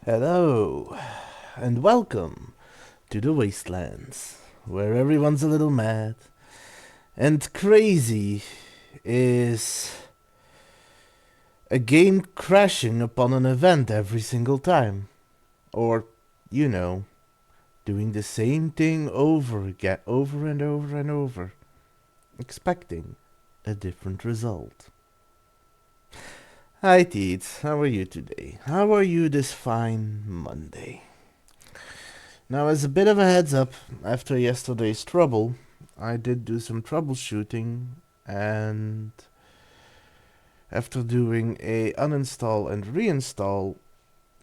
Hello, and welcome to the Wastelands, where everyone's a little mad, and crazy is a game crashing upon an event every single time. Or, you know, doing the same thing over again, over and over and over, expecting a different result. Hi Teets, how are you today? How are you this fine Monday? Now, as a bit of a heads up, after yesterday's trouble, I did do some troubleshooting, and after doing a uninstall and reinstall,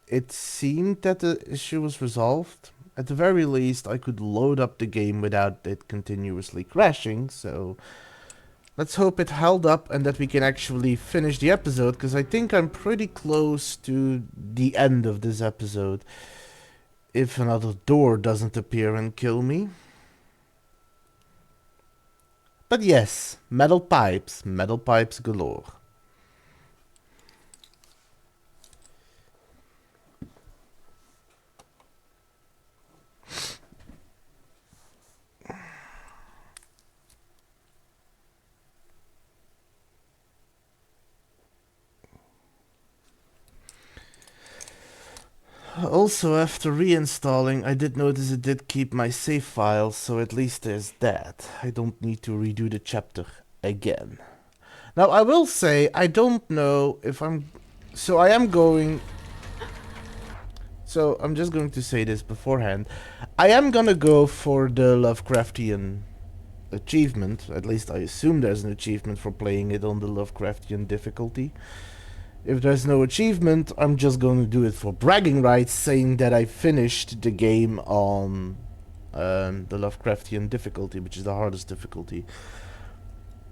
it seemed that the issue was resolved. At the very least, I could load up the game without it continuously crashing, so let's hope it held up and that we can actually finish the episode, because I think I'm pretty close to the end of this episode. If another door doesn't appear and kill me. But yes, metal pipes galore. Also, after reinstalling, I did notice it did keep my save files, so at least there's that. I don't need to redo the chapter again. Now, I will say, I don't know if I'm... So I am going... So I'm just going to say this beforehand. I am gonna go for the Lovecraftian achievement. At least I assume there's an achievement for playing it on the Lovecraftian difficulty. If there's no achievement, I'm just going to do it for bragging rights, saying that I finished the game on the Lovecraftian difficulty, which is the hardest difficulty.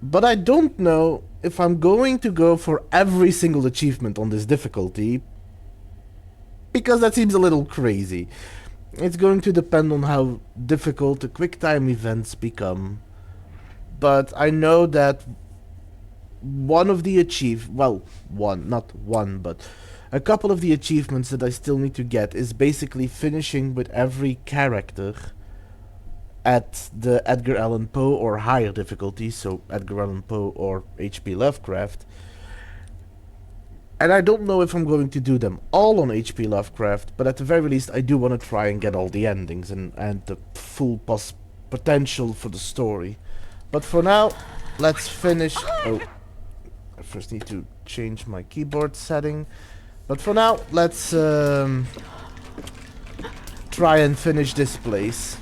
But I don't know if I'm going to go for every single achievement on this difficulty, because that seems a little crazy. It's going to depend on how difficult the quick time events become. But I know that one of the not one, but a couple of the achievements that I still need to get is basically finishing with every character at the Edgar Allan Poe or higher difficulty, so Edgar Allan Poe or H.P. Lovecraft. And I don't know if I'm going to do them all on H.P. Lovecraft, but at the very least I do want to try and get all the endings and the full potential for the story. But for now, let's finish... Oh, I first need to change my keyboard setting. But for now, let's try and finish this place.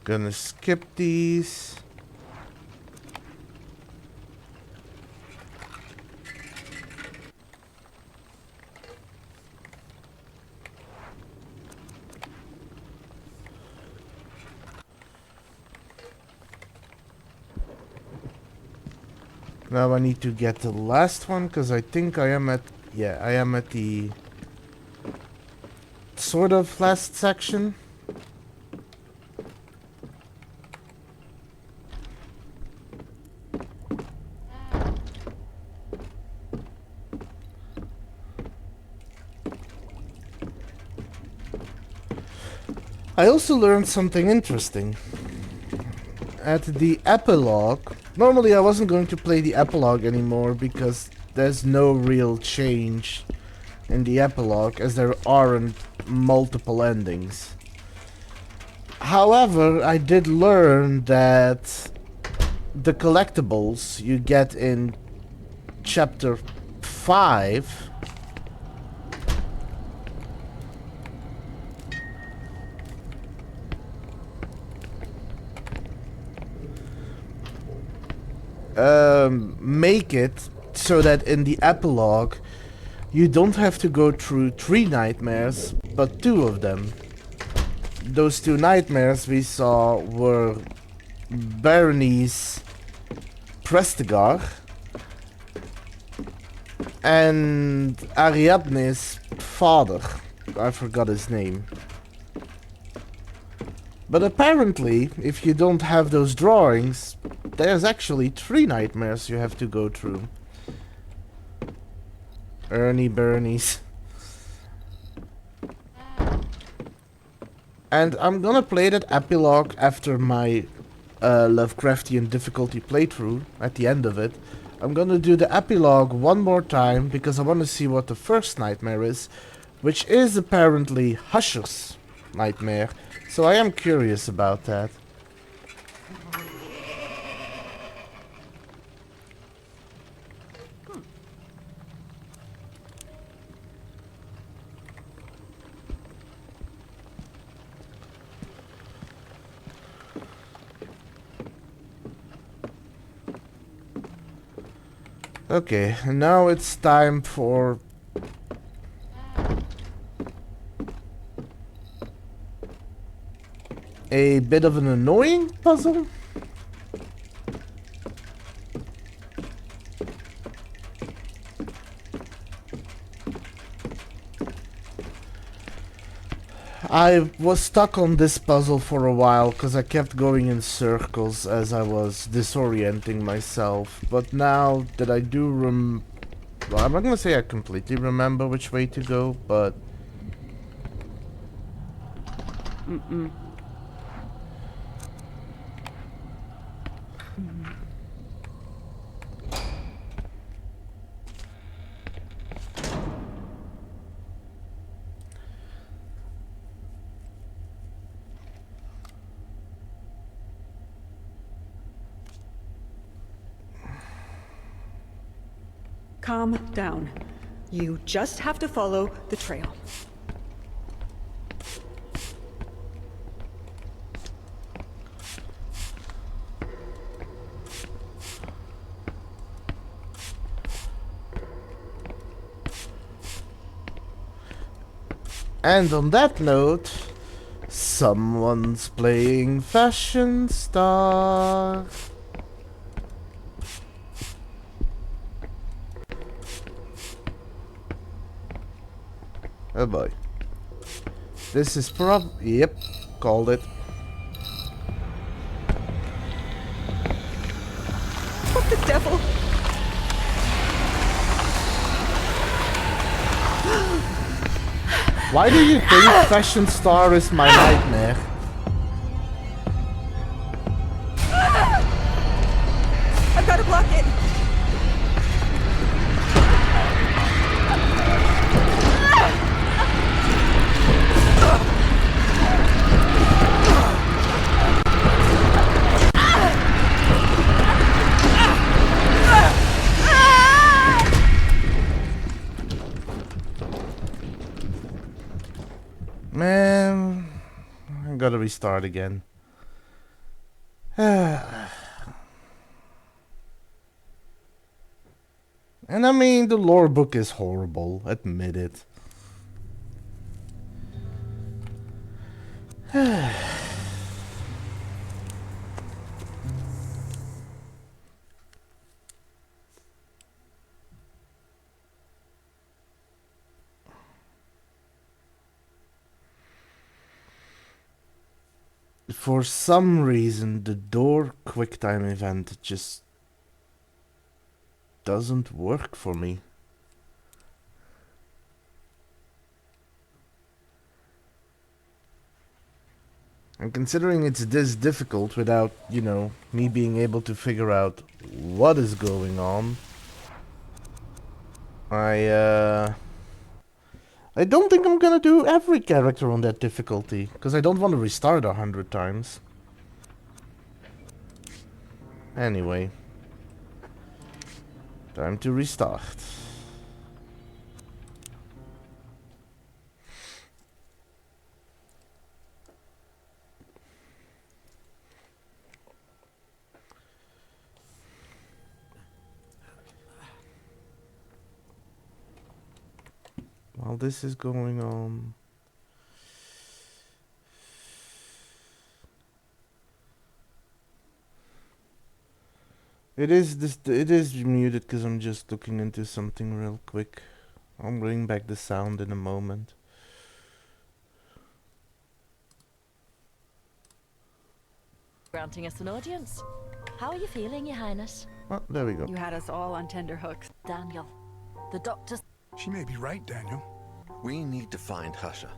Gonna skip these. Now I need to get the last one, because I think I am at... Yeah, I am at the... sort of last section. I also learned something interesting. At the epilogue... Normally I wasn't going to play the epilogue anymore because there's no real change in the epilogue, as there aren't multiple endings. However, I did learn that the collectibles you get in chapter 5 make it so that in the epilogue you don't have to go through 3 nightmares, but 2 of them. Those 2 nightmares we saw were Berenice Prestigar and Ariadne's father. I forgot his name. But apparently, if you don't have those drawings, there's actually 3 nightmares you have to go through. Bernice. And I'm gonna play that epilogue after my Lovecraftian difficulty playthrough, at the end of it. I'm gonna do the epilogue one more time, because I want to see what the first nightmare is, which is apparently Husher's nightmare. So I am curious about that. Okay, and now it's time for a bit of an annoying puzzle. I was stuck on this puzzle for a while because I kept going in circles as I was disorienting myself, but now that I do well, I'm not gonna say I completely remember which way to go, but... Calm down. You just have to follow the trail. And on that note, someone's playing Fashion Star. Oh boy. This is yep, called it. What the devil? Why do you think Fashion Star is my nightmare? I've got to block it. Man, I gotta restart again. And I mean, the lore book is horrible, admit it. For some reason, the door QuickTime event just doesn't work for me. And considering it's this difficult without, you know, me being able to figure out what is going on, I don't think I'm gonna do every character on that difficulty, because I don't want to restart 100 times. Anyway. Time to restart. while this is going on. It is muted because I'm just looking into something real quick. I'll bring back the sound in a moment. Granting us an audience. How are you feeling, Your Highness? Oh, there we go. You had us all on tender hooks. Daniel, the doctor's... She may be right, Daniel. We need to find Husher.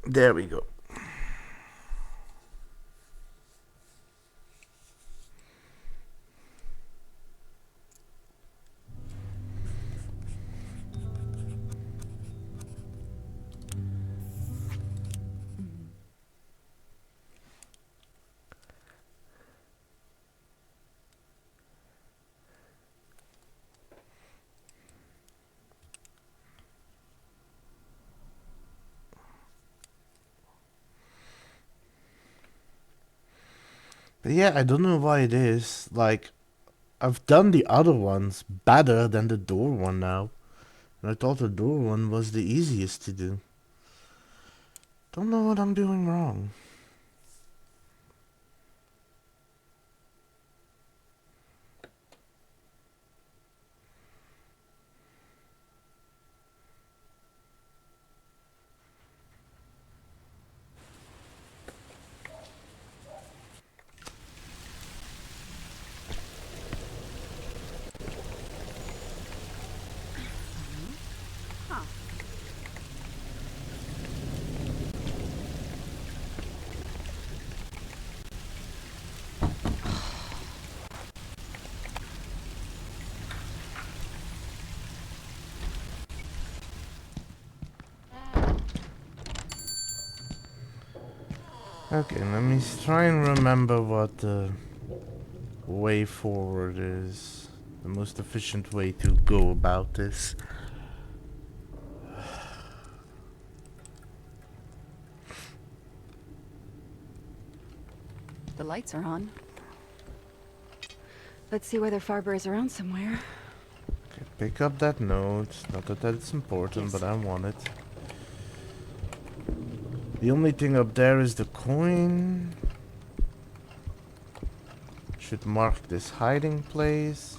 There we go. But yeah, I don't know why it is. Like, I've done the other ones better than the door one now. And I thought the door one was the easiest to do. Don't know what I'm doing wrong. Okay, let me try and remember what the way forward is. The most efficient way to go about this. The lights are on. Let's see whether Farber is around somewhere. Okay, pick up that note. Not that that's important, Yes. but I want it. The only thing up there is the coin. Should mark this hiding place.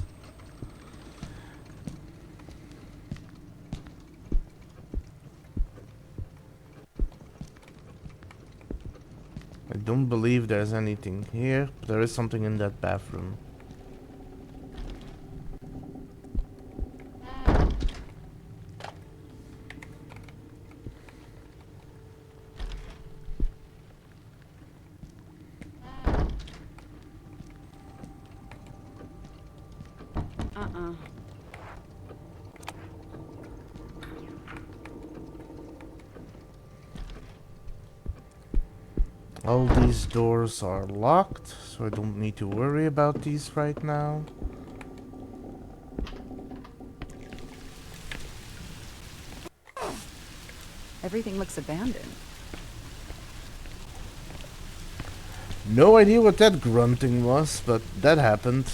I don't believe there's anything here, but there is something in that bathroom. All these doors are locked, so I don't need to worry about these right now. Everything looks abandoned. No idea what that grunting was, but that happened.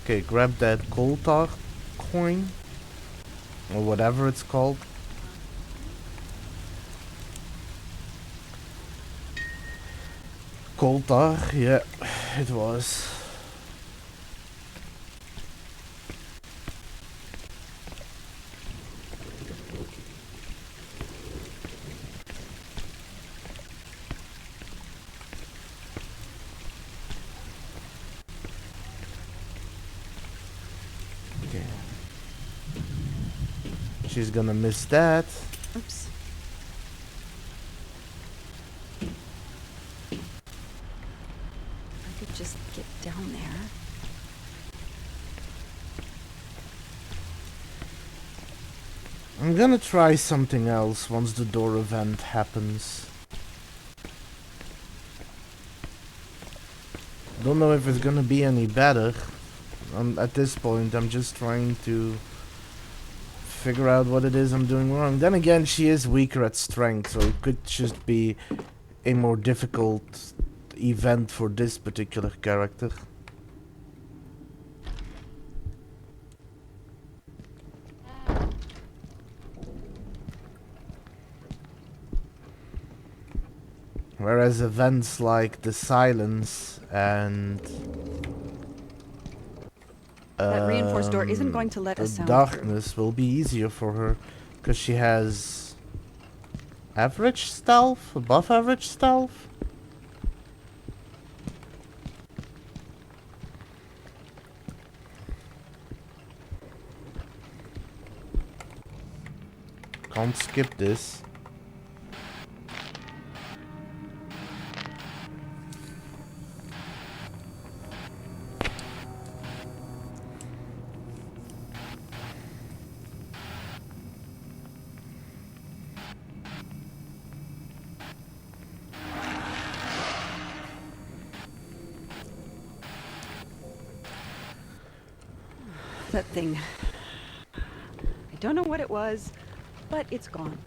Okay, grab that Koltar coin, or whatever it's called. Koltar, yeah, it was. Okay. She's gonna miss that. Oops. I could just get down there. I'm gonna try something else once the door event happens. Don't know if it's gonna be any better. At this point, I'm just trying to figure out what it is I'm doing wrong. Then again, she is weaker at strength, so it could just be a more difficult event for this particular character. Whereas events like the silence and That reinforced door isn't going to let the us sound darkness will be easier for her because she has average stealth, above average stealth. Can't skip this. That thing. I don't know what it was, but it's gone.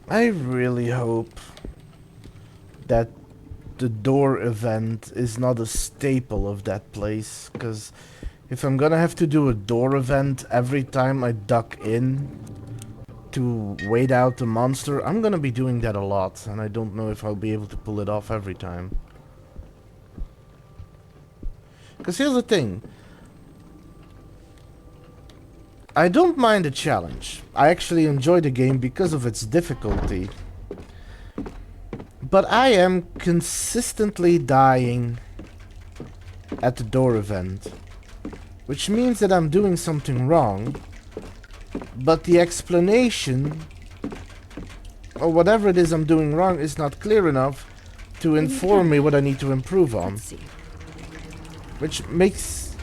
I really hope that the door event is not a staple of that place, because if I'm gonna have to do a door event every time I duck in to wait out the monster, I'm gonna be doing that a lot, and I don't know if I'll be able to pull it off every time. Because here's the thing. I don't mind the challenge. I actually enjoy the game because of its difficulty. But I am consistently dying at the door event. Which means that I'm doing something wrong. But the explanation, or whatever it is I'm doing wrong, is not clear enough to inform me what I need to improve on. Let's see. Which makes...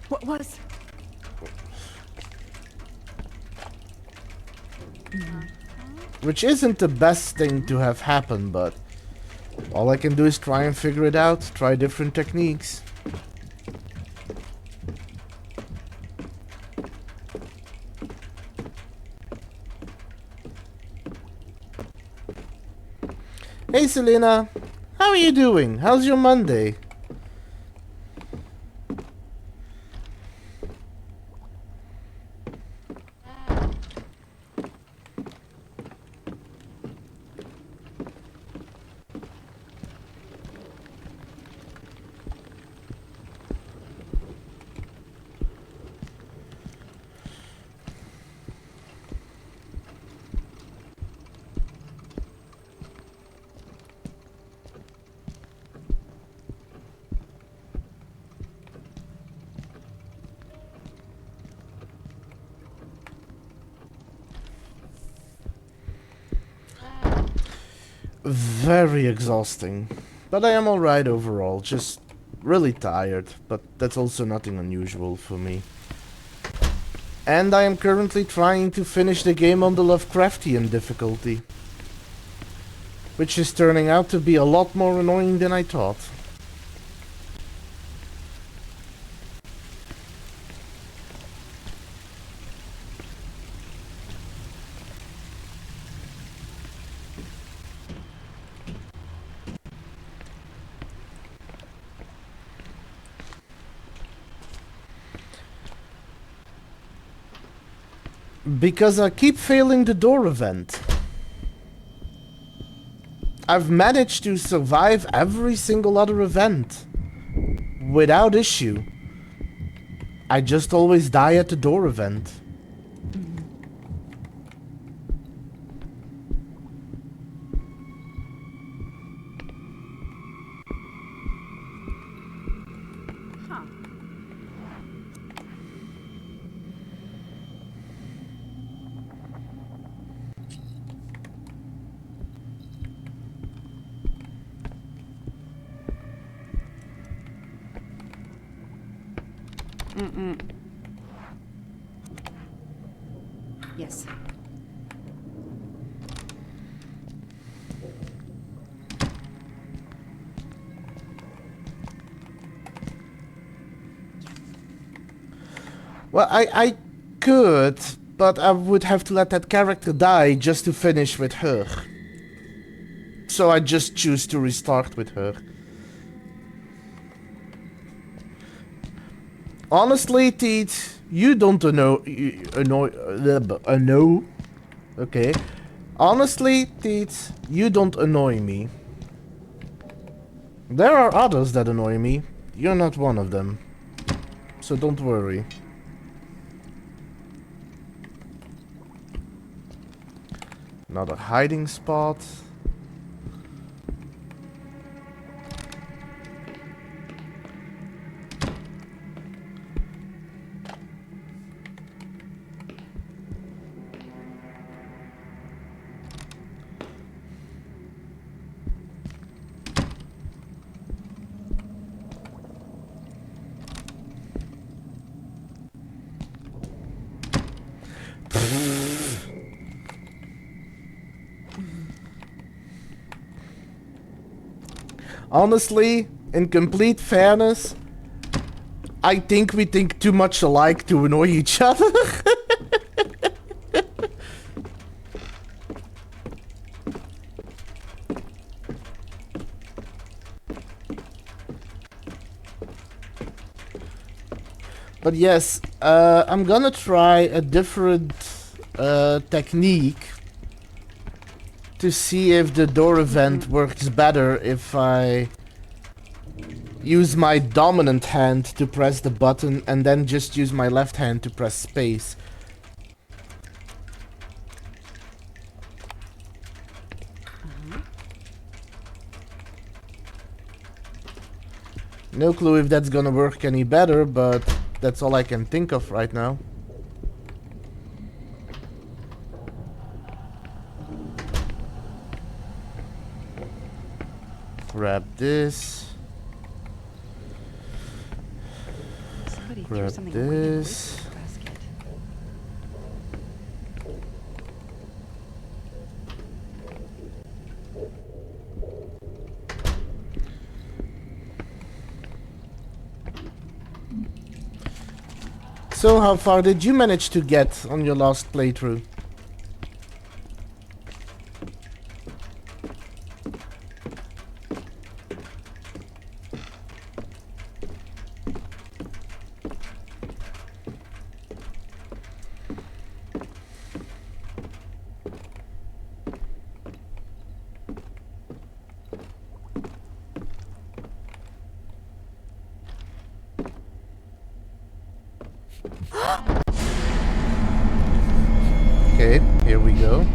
What was? Which isn't the best thing to have happen, but all I can do is try and figure it out, try different techniques. Hey Selena, how are you doing? How's your Monday? Very exhausting, but I am alright overall, just really tired, but that's also nothing unusual for me. And I am currently trying to finish the game on the Lovecraftian difficulty, which is turning out to be a lot more annoying than I thought. Because I keep failing the door event. I've managed to survive every single other event without issue. I just always die at the door event. Yes. Well, I could, but I would have to let that character die just to finish with her. So I just choose to restart with her. Honestly, Teet, you don't know Okay. Honestly, Teets, you don't annoy me. There are others that annoy me. You're not one of them. So don't worry. Another hiding spot. Honestly, in complete fairness, I think we think too much alike to annoy each other. But yes, I'm gonna try a different technique to see if the door event works better if I use my dominant hand to press the button and then just use my left hand to press space. No clue if that's gonna work any better, but that's all I can think of right now. Grab this. Somebody threw Grab something away in the this. basket. So how far did you manage to get on your last playthrough? Okay, here we go.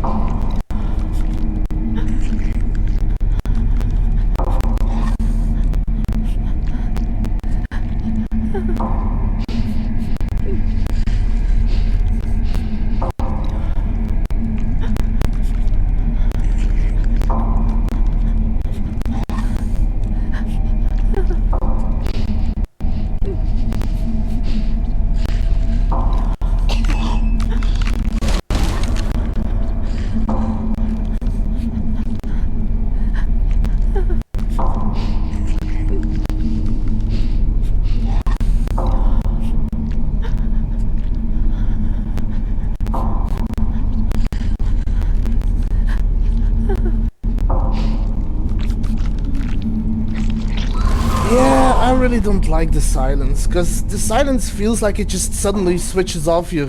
Yeah, I really don't like the silence, because the silence feels like it just suddenly switches off your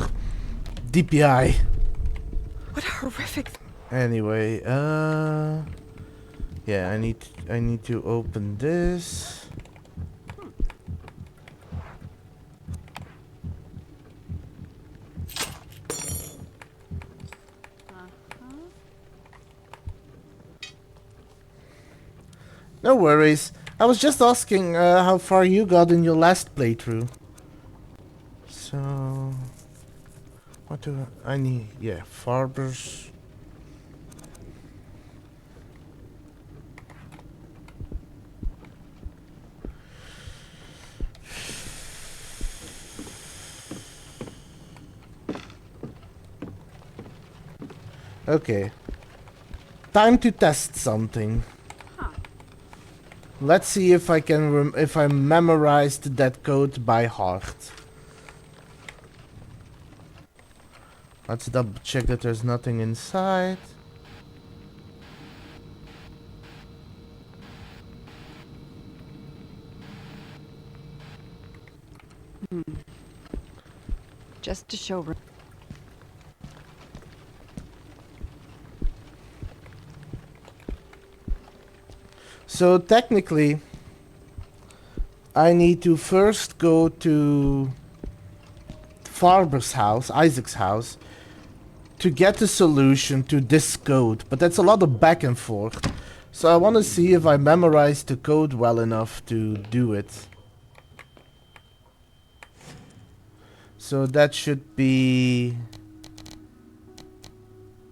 DPI. What a horrific... Anyway, yeah, I need to open this. No worries. I was just asking how far you got in your last playthrough. So, what do I need? Yeah, Farbers. Okay. Time to test something. Let's see if I can if I memorized that code by heart. Let's double check that there's nothing inside. Just to show... So technically, I need to first go to Farber's house, Isaac's house, to get the solution to this code. But that's a lot of back and forth. So I want to see if I memorized the code well enough to do it. So that should be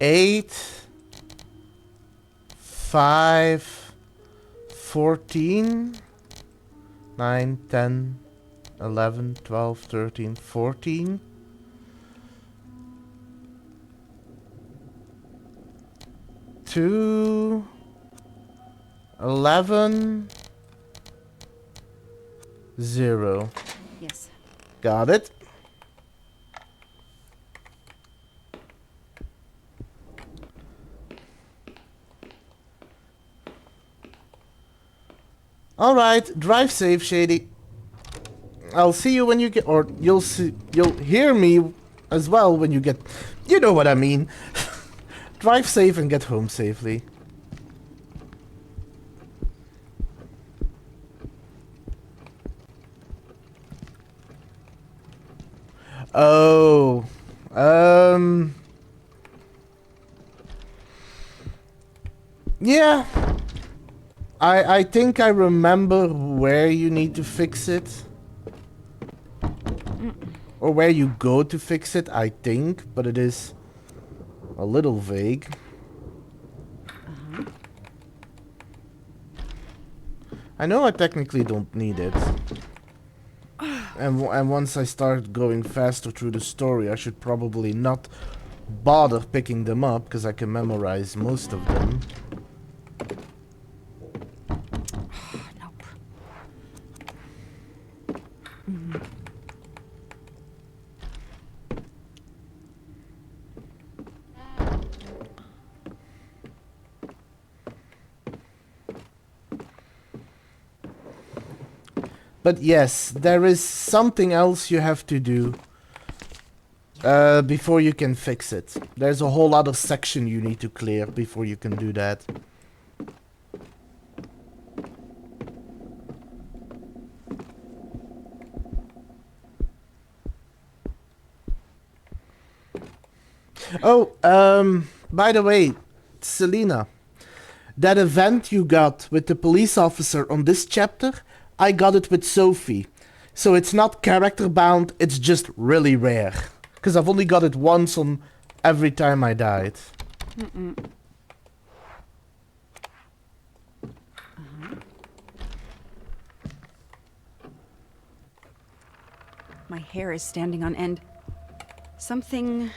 8, 5, 14, 9, 10, 11, 12, 13, 14. 2, 11, 0. Yes. Got it. Alright, drive safe, Shady. I'll see you when you get, or you'll hear me as well when you get, you know what I mean. Drive safe and get home safely. Oh, yeah. I think I remember where you need to fix it. Or where you go to fix it, I think, but it is a little vague. I know I technically don't need it. And once I start going faster through the story, I should probably not bother picking them up, because I can memorize most of them. Nope. But yes, there is something else you have to do before you can fix it. There's a whole other section you need to clear before you can do that. Oh, by the way, Selena, that event you got with the police officer on this chapter, I got it with Sophie. So it's not character bound, it's just really rare. Because I've only got it once on every time I died. My hair is standing on end. Something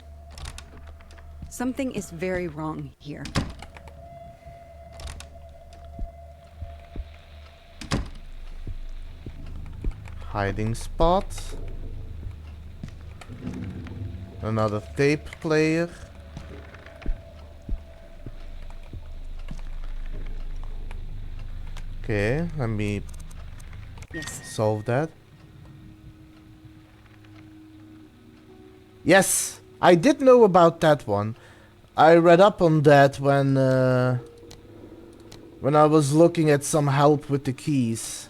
is very wrong here. Hiding spot. Another tape player. Okay, let me Yes. solve that. Yes, I did know about that one. I read up on that when I was looking at some help with the keys.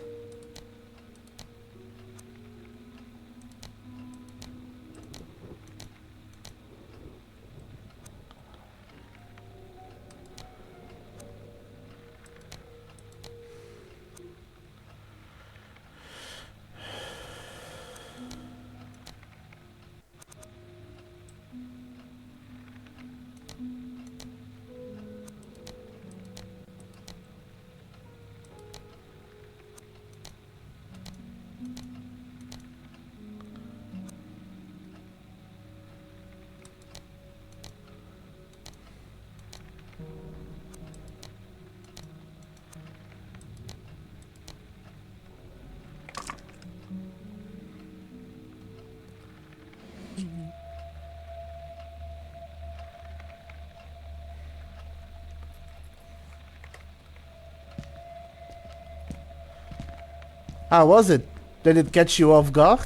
How was it? Did it catch you off guard?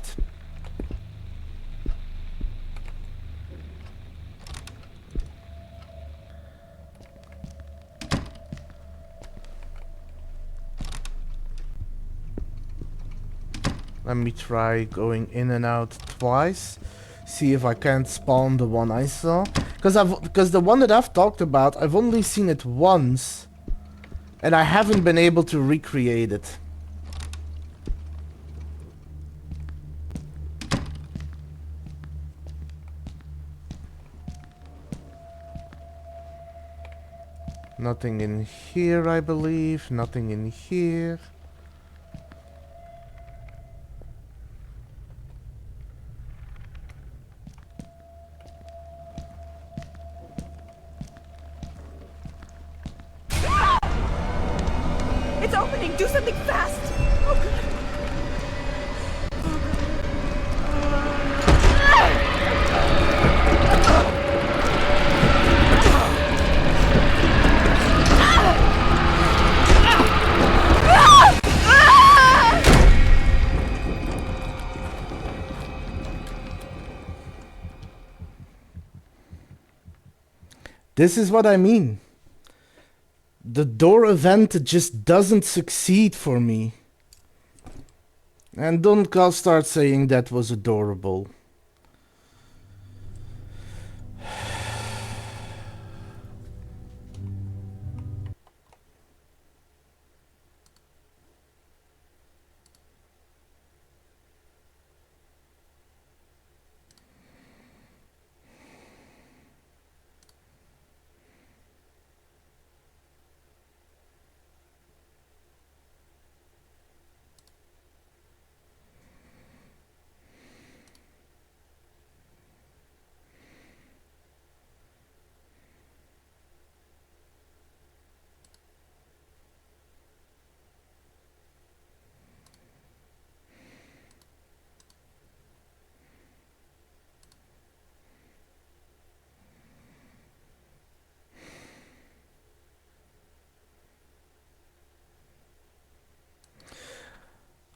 Let me try going in and out twice. See if I can't spawn the one I saw. Because the one that I've talked about, I've only seen it once. And I haven't been able to recreate it. Nothing in here, I believe. Nothing in here. It's opening! Do something fast! Oh, God. This is what I mean. The door event just doesn't succeed for me. And don't start saying that was adorable.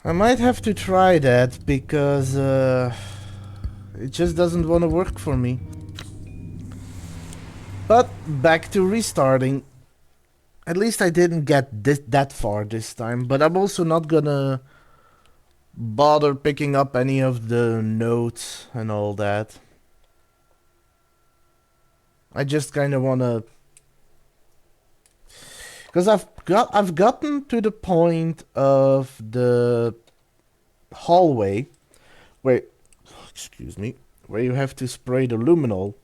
I might have to try that because it just doesn't want to work for me. But back to restarting. At least I didn't get that far this time, but I'm also not gonna bother picking up any of the notes and all that. I just kind of wanna, because I've gotten to the point of the hallway where, excuse me, where you have to spray the luminol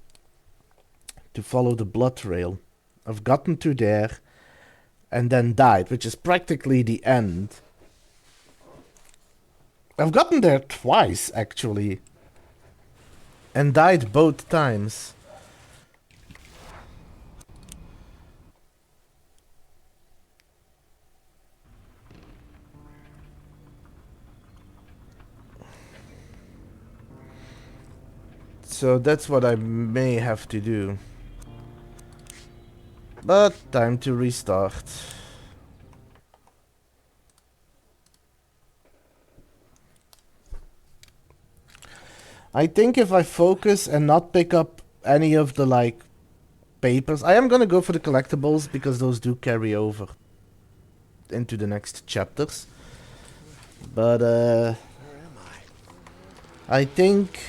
to follow the blood trail. I've gotten to there and then died, which is practically the end. I've gotten there twice actually and died both times. So that's what I may have to do. But time to restart. I think if I focus and not pick up any of the like papers, I am gonna go for the collectibles because those do carry over into the next chapters. But I think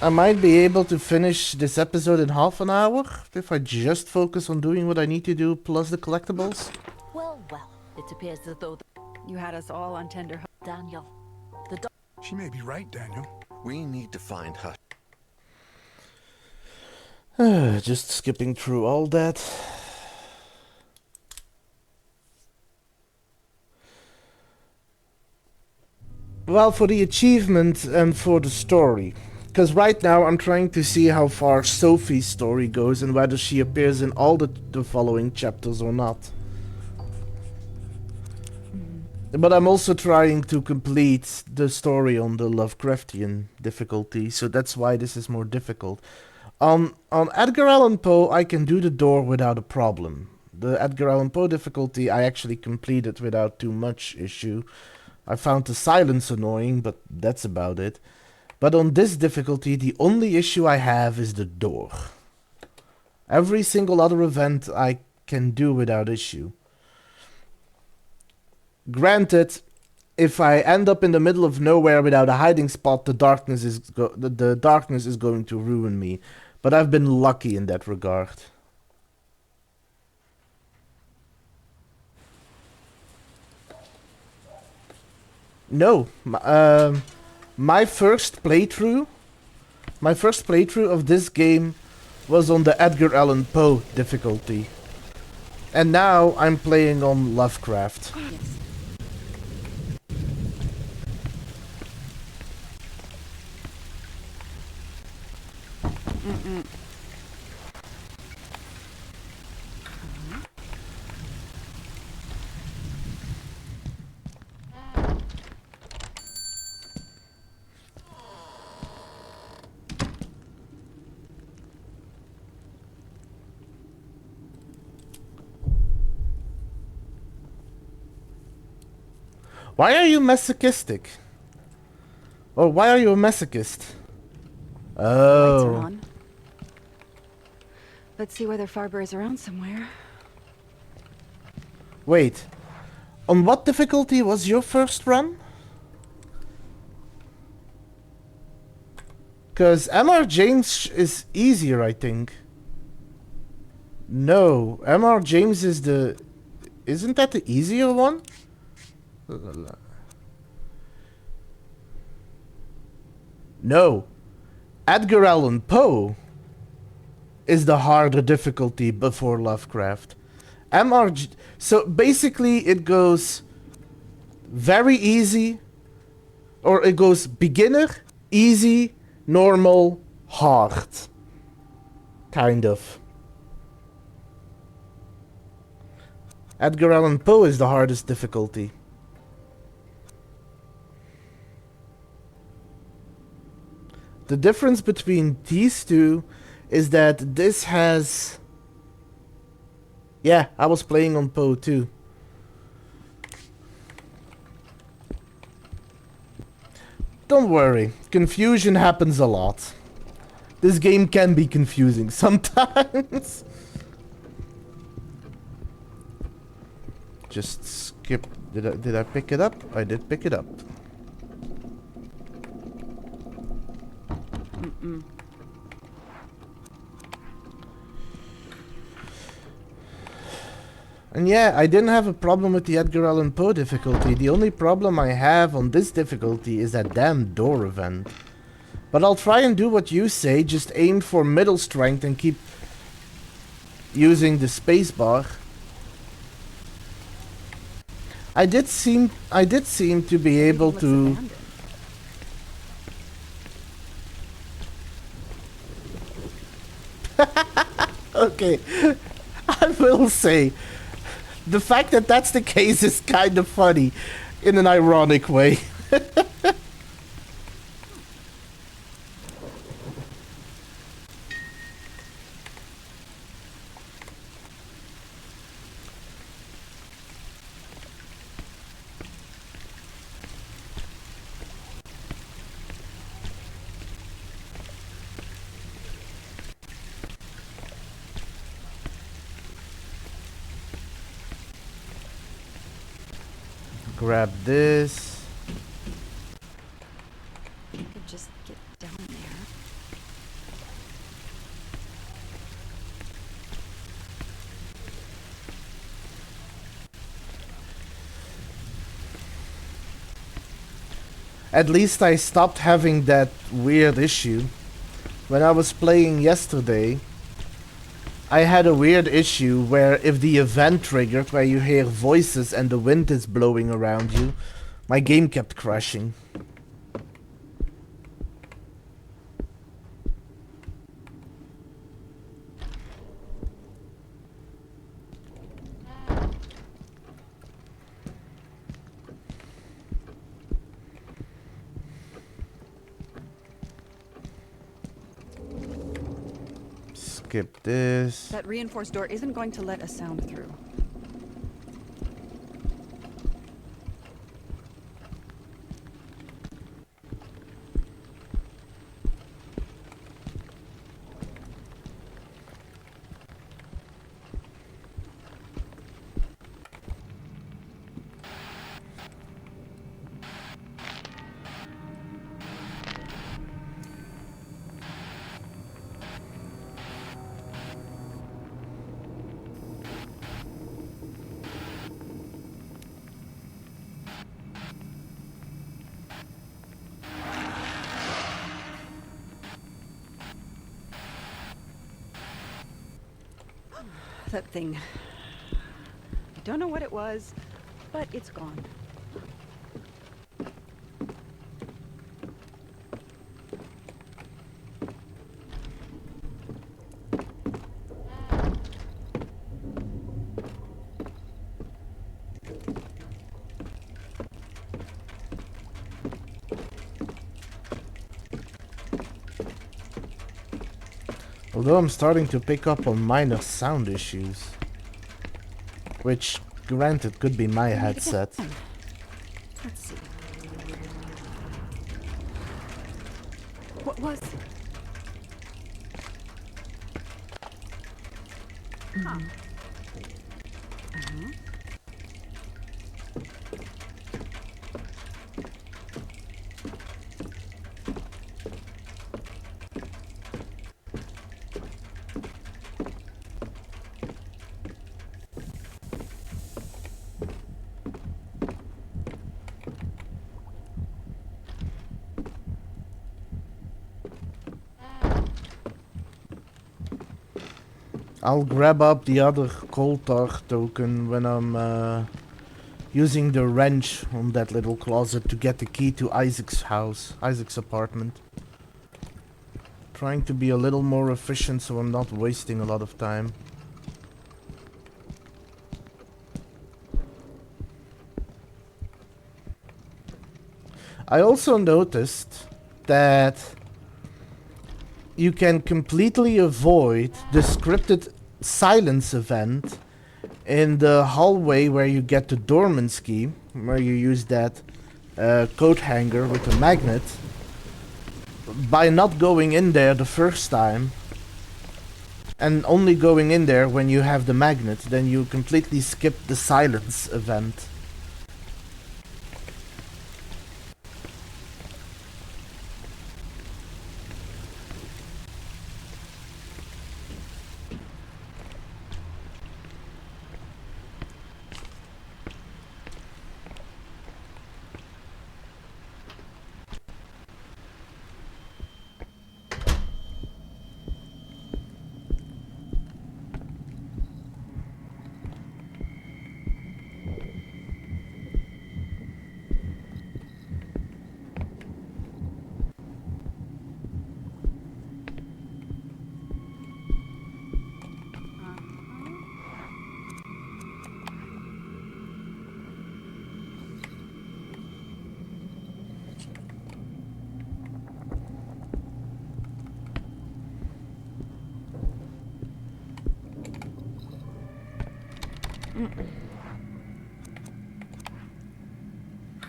I might be able to finish this episode in half an hour if I just focus on doing what I need to do plus the collectibles. Well, it appears as though You had us all on tender hooks. Daniel, the She may be right, Daniel. We need to find Hush. Just skipping through all that. Well, for the achievement and for the story. Because right now I'm trying to see how far Sophie's story goes and whether she appears in all the following chapters or not. But I'm also trying to complete the story on the Lovecraftian difficulty, so that's why this is more difficult. On Edgar Allan Poe, I can do the door without a problem. The Edgar Allan Poe difficulty I actually completed without too much issue. I found the silence annoying, but that's about it. But on this difficulty, the only issue I have is the door. Every single other event I can do without issue. Granted, if I end up in the middle of nowhere without a hiding spot, the darkness is the darkness is going to ruin me. But I've been lucky in that regard. No, my first playthrough of this game was on the Edgar Allan Poe difficulty. And now I'm playing on Lovecraft. Yes. Mm-mm. Why are you masochistic? Or why are you a masochist? Lights are Oh. on. Let's see whether Farber is around somewhere. Wait. On what difficulty was your first run? Because MR James is easier, I think. No, MR James is the... Isn't that the easier one? No. Edgar Allan Poe is the harder difficulty before Lovecraft. So basically it goes very easy, or it goes beginner, easy, normal, hard. Kind of. Edgar Allan Poe is the hardest difficulty. The difference between these two is that this has... Yeah, I was playing on Poe too. Don't worry, confusion happens a lot. This game can be confusing sometimes. Just skip. Did I pick it up? I did pick it up. Mm-mm. And yeah, I didn't have a problem with the Edgar Allan Poe difficulty. The only problem I have on this difficulty is that damn door event. But I'll try and do what you say, just aim for middle strength and keep using the spacebar. I did seem to be able Looks to... abandoned. Okay, I will say, the fact that that's the case is kind of funny, in an ironic way. Grab this. I could just get down there. At least I stopped having that weird issue. When I was playing yesterday, I had a weird issue where if the event triggered, where you hear voices and the wind is blowing around you, my game kept crashing. Skip this. That reinforced door isn't going to let a sound through. that thing. I don't know what it was, but it's gone. Although I'm starting to pick up on minor sound issues. Which, granted, could be my headset. Let's see. What was... Huh. I'll grab up the other Koltar token when I'm using the wrench on that little closet to get the key to Isaac's house, Isaac's apartment. Trying to be a little more efficient so I'm not wasting a lot of time. I also noticed that you can completely avoid the scripted silence event in the hallway where you get the dormant's key, where you use that coat hanger with the magnet, by not going in there the first time and only going in there when you have the magnet. Then you completely skip the silence event.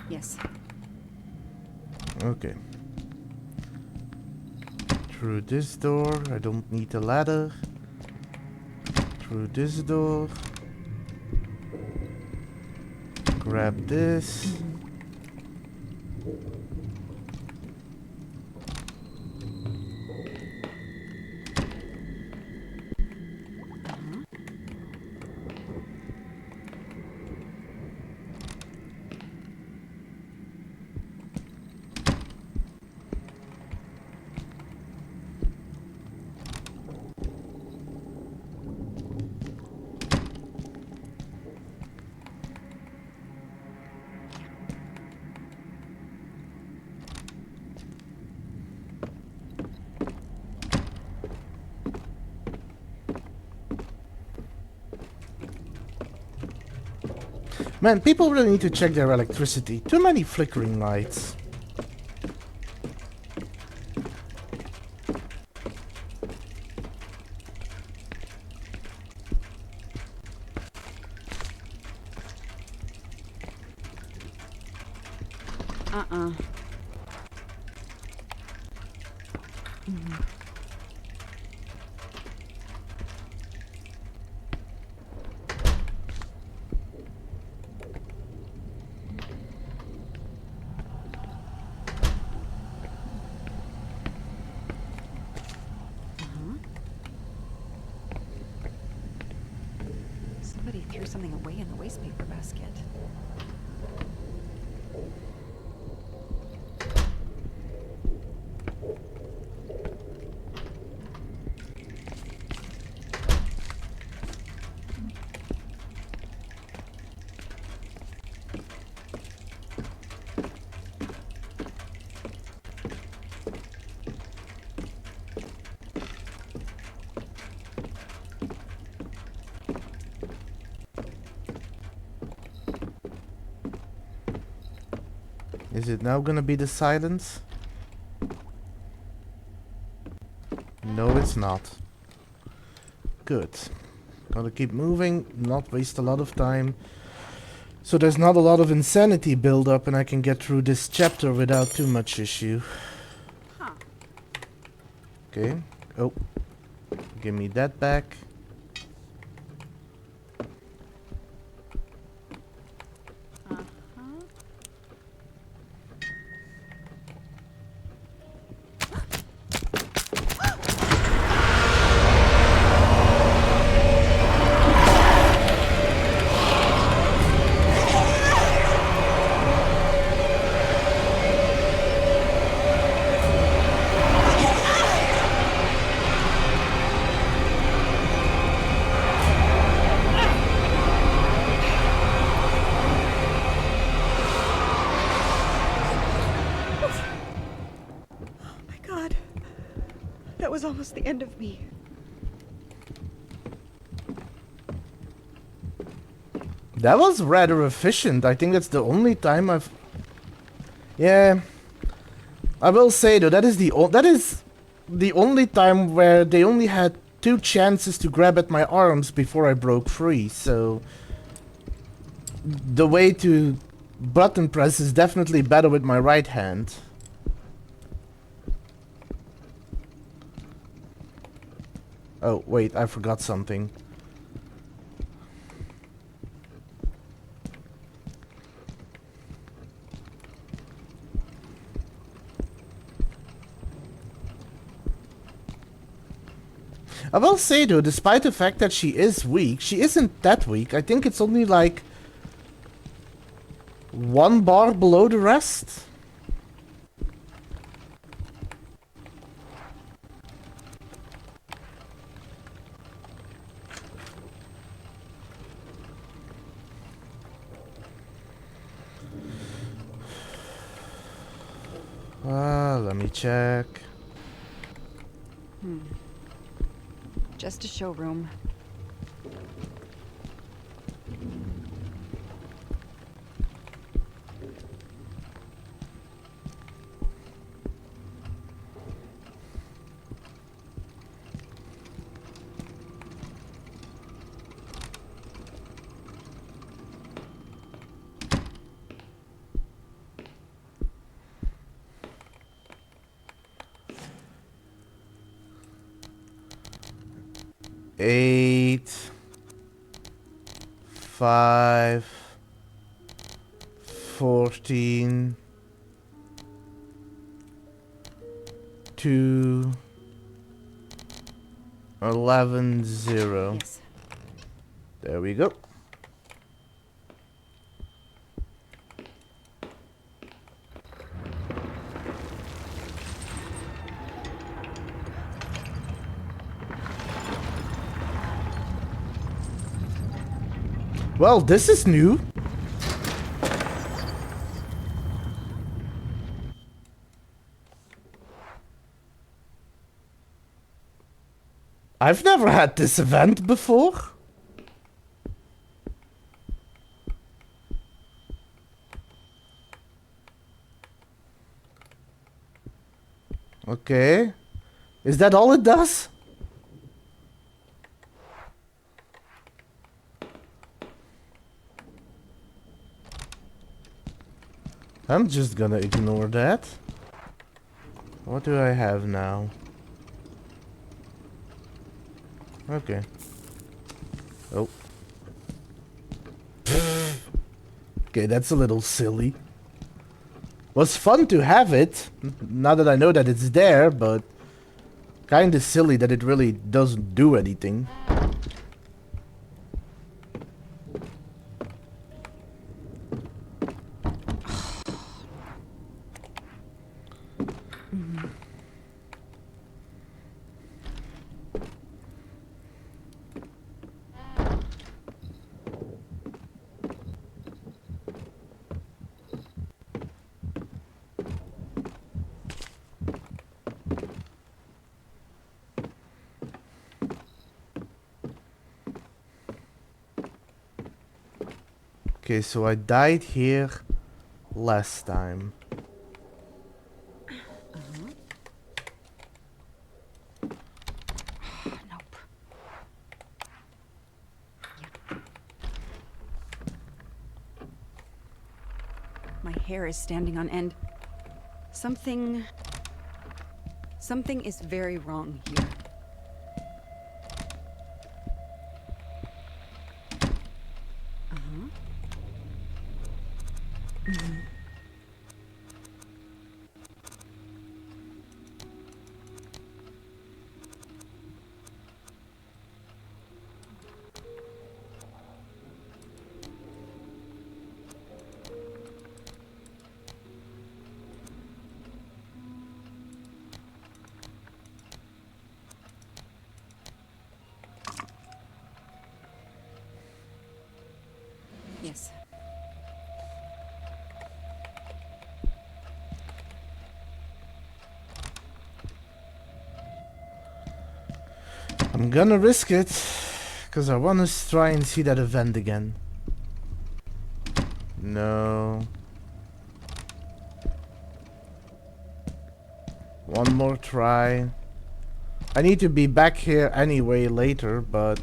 Yes. Okay. Through this door, I don't need a ladder. Through this door. Grab this. Man, people really need to check their electricity. Too many flickering lights. Somebody threw something away in the waste paper basket. Is it now gonna be the silence? No, it's not. Good. Gotta keep moving, not waste a lot of time. So there's not a lot of insanity build up and I can get through this chapter without too much issue. Huh. Okay. Oh. Give me that back. That was almost the end of me. That was rather efficient. I think that's the only time I've... Yeah. I will say though, that is the only time where they only had 2 chances to grab at my arms before I broke free, so... The way to button press is definitely better with my right hand. Oh, wait, I forgot something. I will say though, despite the fact that she is weak, she isn't that weak. I think it's only like 1 bar below the rest. Let me check. Just a showroom. Eight, 5, 14, 2, 11, 0. Yes. There we go. Well, this is new. I've never had this event before. Okay. Is that all it does? I'm just gonna ignore that. What do I have now? Okay. Oh. Okay, that's a little silly. Was fun to have it, now that I know that it's there, but kinda silly that it really doesn't do anything. Okay, so I died here last time. Nope. Yeah. My hair is standing on end. Something is very wrong here. Yes. I'm gonna risk it, because I want to try and see that event again. No. One more try. I need to be back here anyway later, but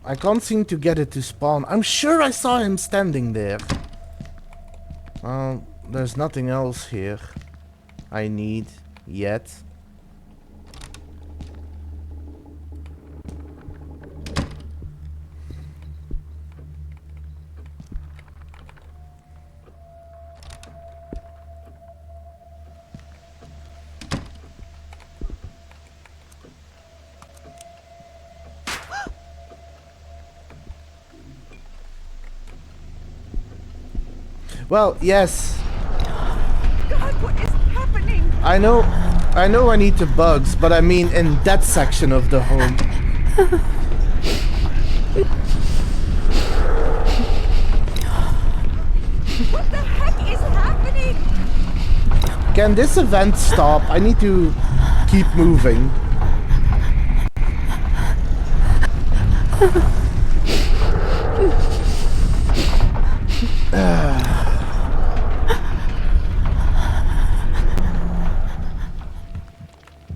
I can't seem to get it to spawn. I'm sure I saw him standing there. Well, there's nothing else here I need yet. Well, yes. God, what is happening? I know I need to bugs, but I mean in that section of the home. What the heck is happening? Can this event stop? I need to keep moving.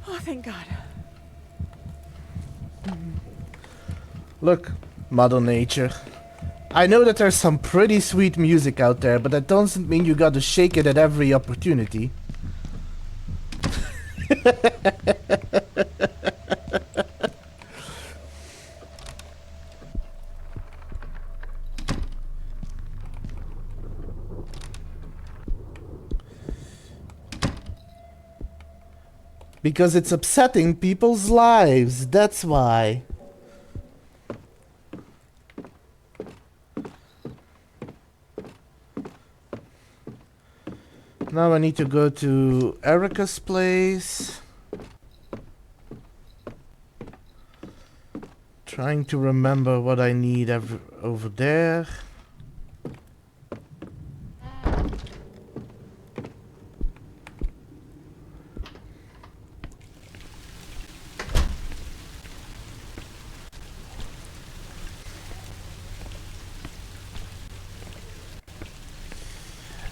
Oh, thank God. Look, Mother Nature. I know that there's some pretty sweet music out there, but that doesn't mean you gotta shake it at every opportunity. Because it's upsetting people's lives, that's why. Now I need to go to Erica's place. Trying to remember what I need over there.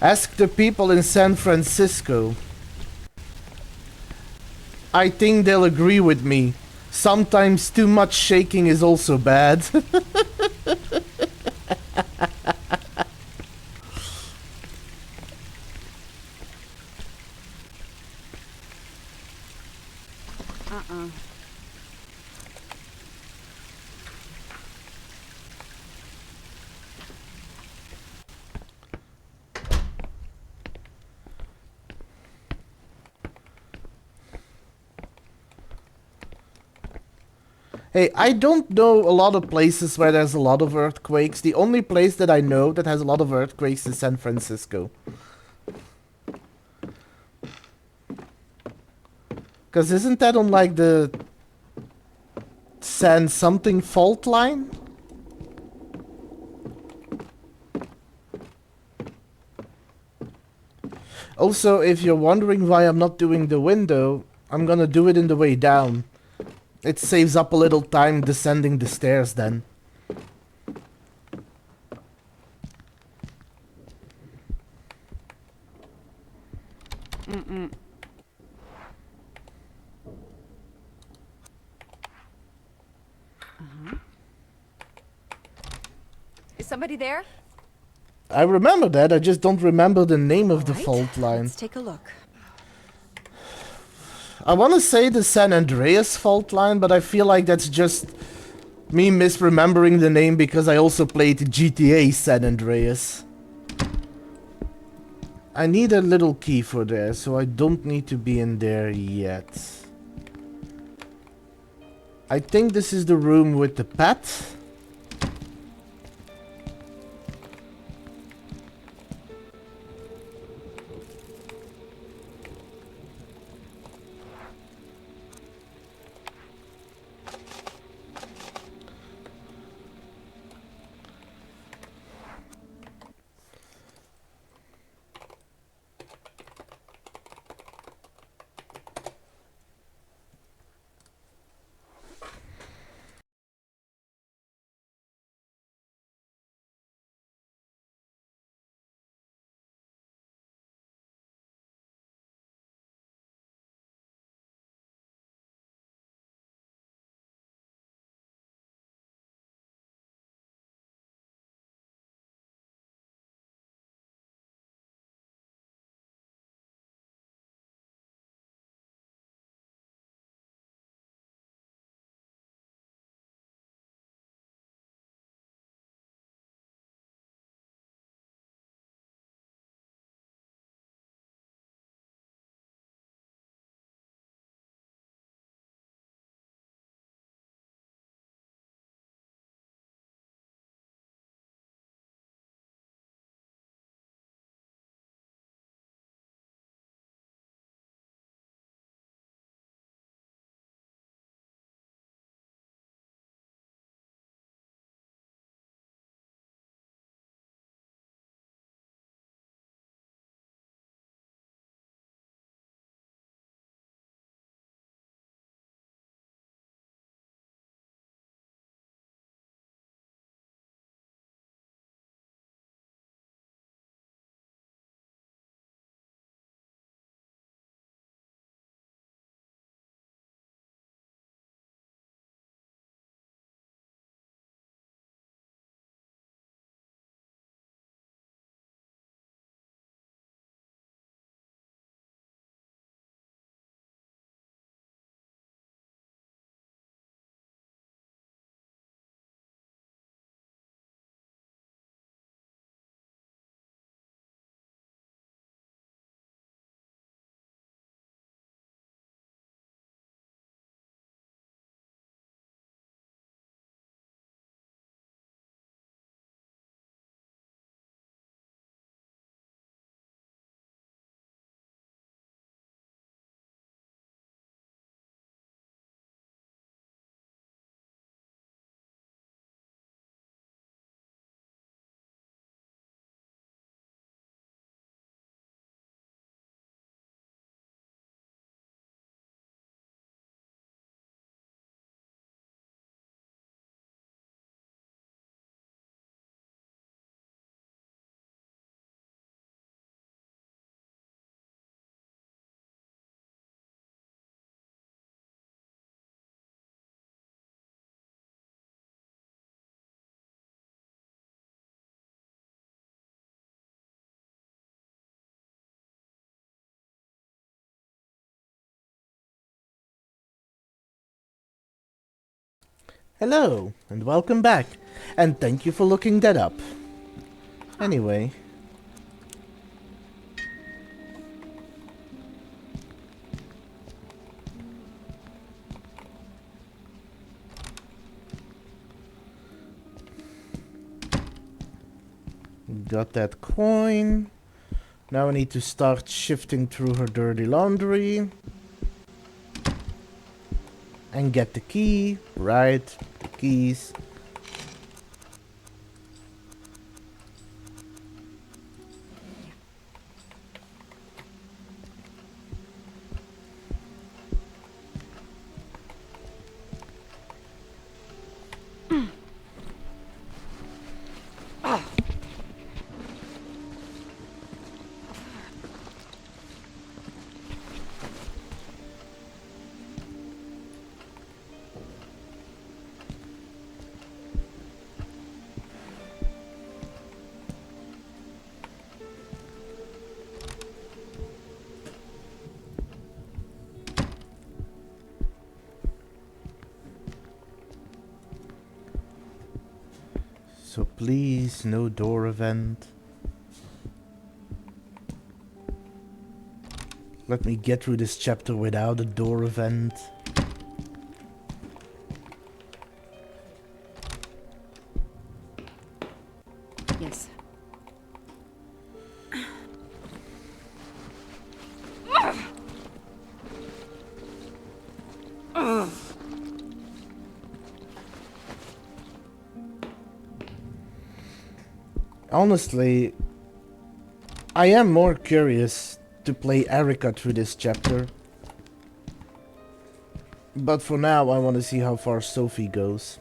Ask the people in San Francisco. I think they'll agree with me. Sometimes too much shaking is also bad. Hey, I don't know a lot of places where there's a lot of earthquakes. The only place that I know that has a lot of earthquakes is San Francisco. Because isn't that on like the San something fault line? Also, if you're wondering why I'm not doing the window, I'm gonna do it in the way down. It saves up a little time descending the stairs then. Is somebody there? I remember that, I just don't remember the name of the Right, fault line. let's take a look. I want to say the San Andreas fault line, but I feel like that's just me misremembering the name because I also played GTA San Andreas. I need a little key for there, so I don't need to be in there yet. I think this is the room with the pet. Hello, and welcome back. And thank you for looking that up. Anyway. Got that coin. Now I need to start shifting through her dirty laundry. And get the key. Right, the keys. Please, no door event. Let me get through this chapter without a door event. Yes. Honestly, I am more curious to play Erica through this chapter. But for now, I want to see how far Sophie goes.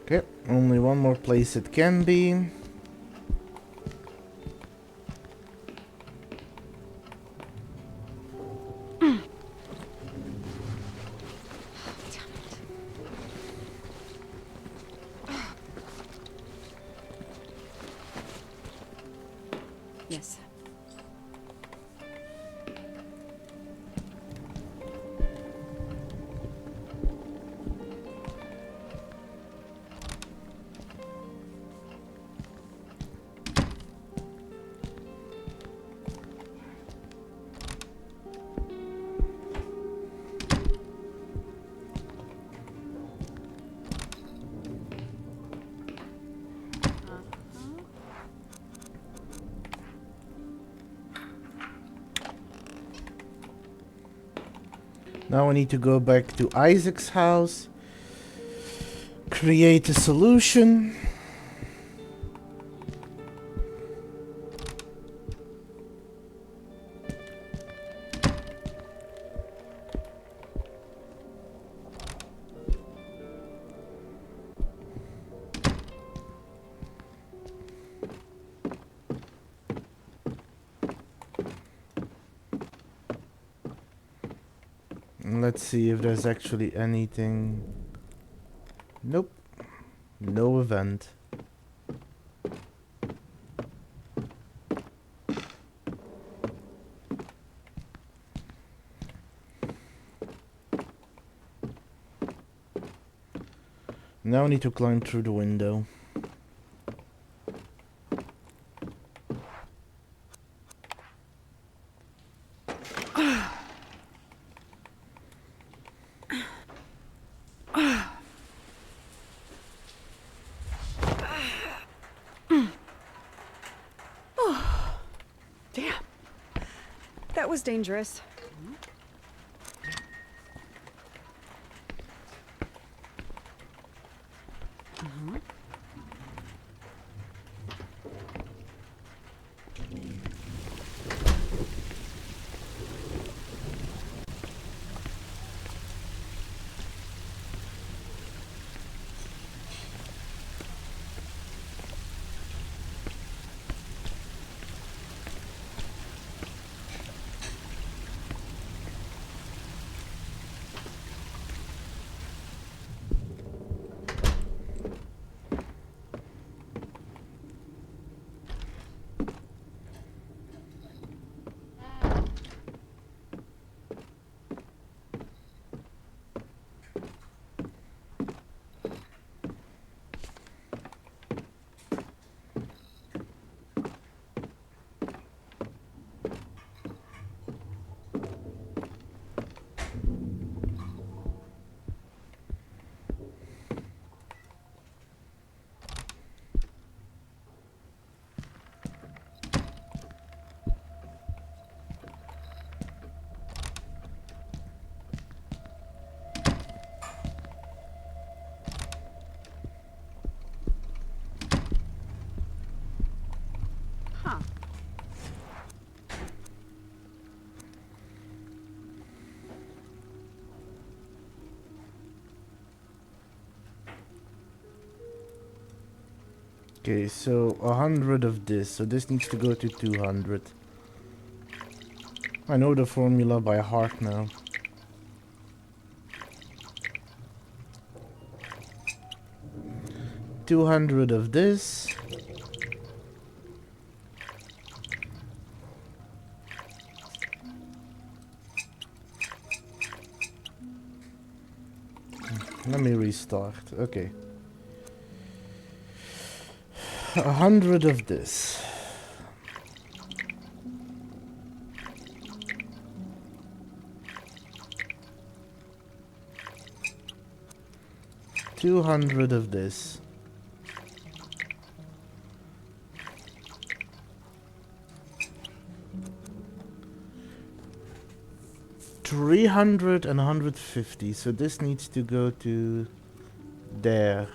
Okay, only one more place it can be. Yes. Now I need to go back to Isaac's house. Create a solution. And let's see if there's actually anything. Nope. No event. Now I need to climb through the window. Damn. That was dangerous. Huh. Okay, so 100 of this. So this needs to go to 200. I know the formula by heart now. $200 of this. Let me restart. Okay. 100 of this. $200 of this. $300 and $150. So this needs to go to there.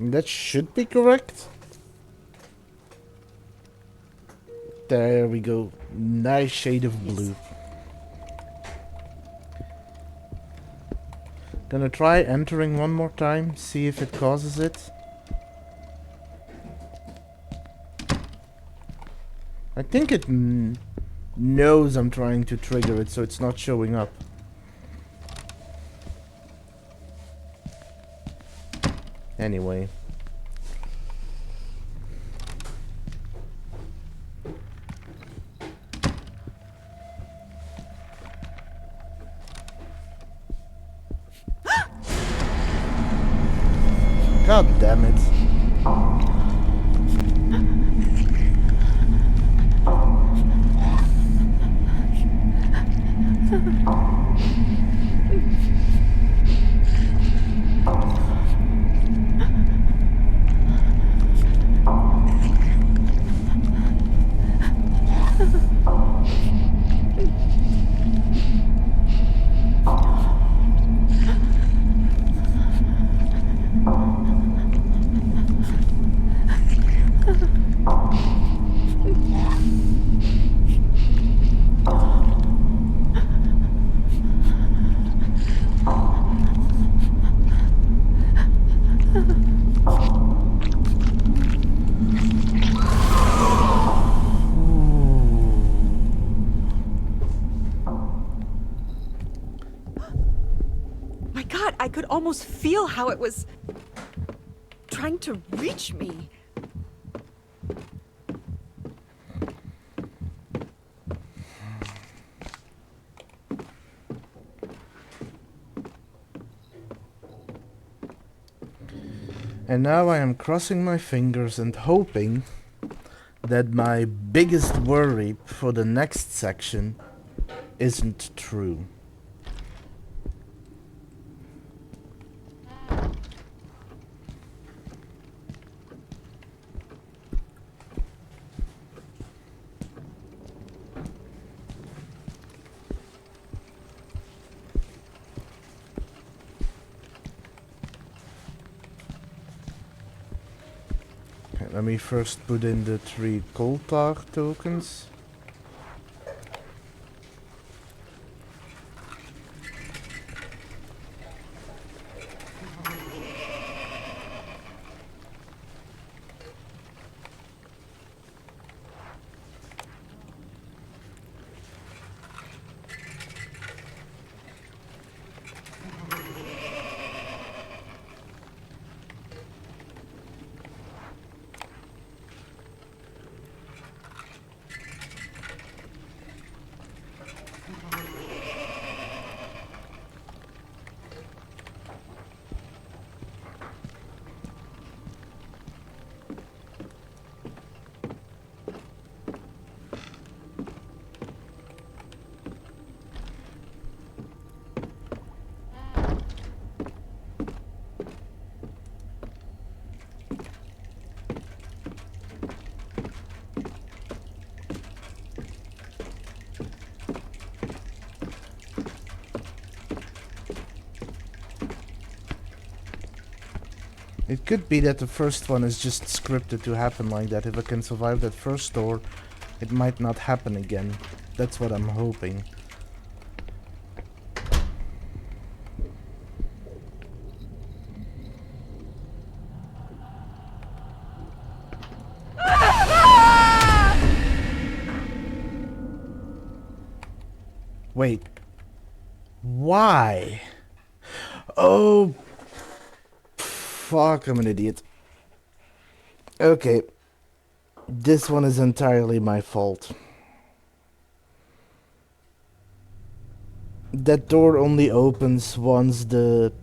That should be correct. There we go. Nice shade of blue. Gonna try entering one more time, see if it causes it. I think it knows I'm trying to trigger it, so it's not showing up. Anyway. God damn it. My God, I could almost feel how it was trying to reach me. And now I am crossing my fingers and hoping that my biggest worry for the next section isn't true. Let me first put in the 3 Coltar tokens. It could be that the first one is just scripted to happen like that. If I can survive that first door, it might not happen again. That's what I'm hoping. Wait. Why? Oh, fuck, I'm an idiot. Okay. This one is entirely my fault. That door only opens once the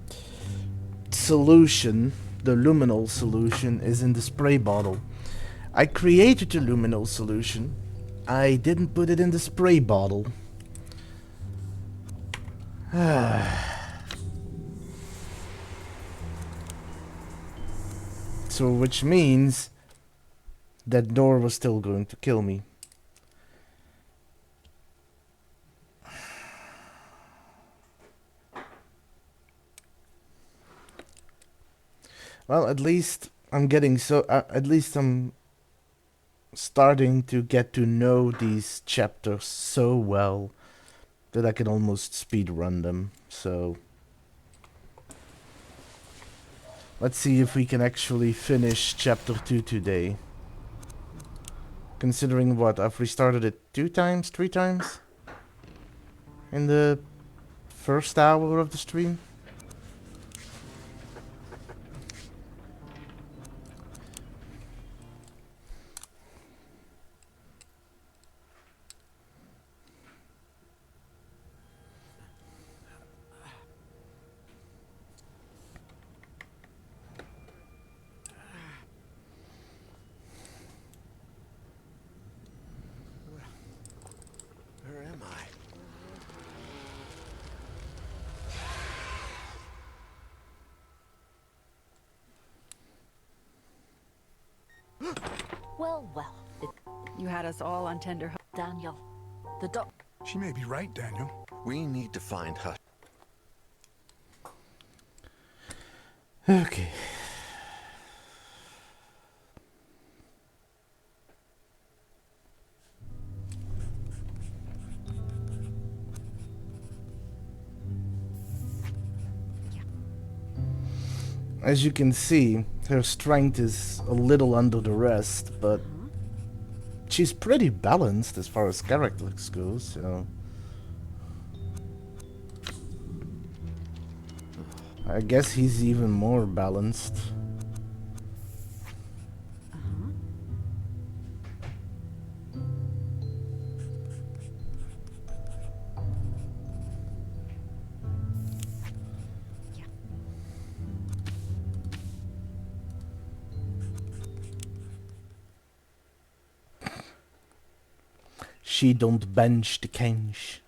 solution, the luminol solution, is in the spray bottle. I created the luminol solution. I didn't put it in the spray bottle. So, which means that door was still going to kill me. Well, at least I'm getting at least I'm starting to get to know these chapters so well that I can almost speed run them. So let's see if we can actually finish chapter 2 today. Considering what, I've restarted it 2 times, 3 times in the first hour of the stream. Where am I? Well, well. You had us all on tender hooks. Daniel, the doc. She may be right, Daniel. We need to find Hush. Okay. As you can see, her strength is a little under the rest, but she's pretty balanced as far as characters goes, so I guess he's even more balanced. She don't bench the kench.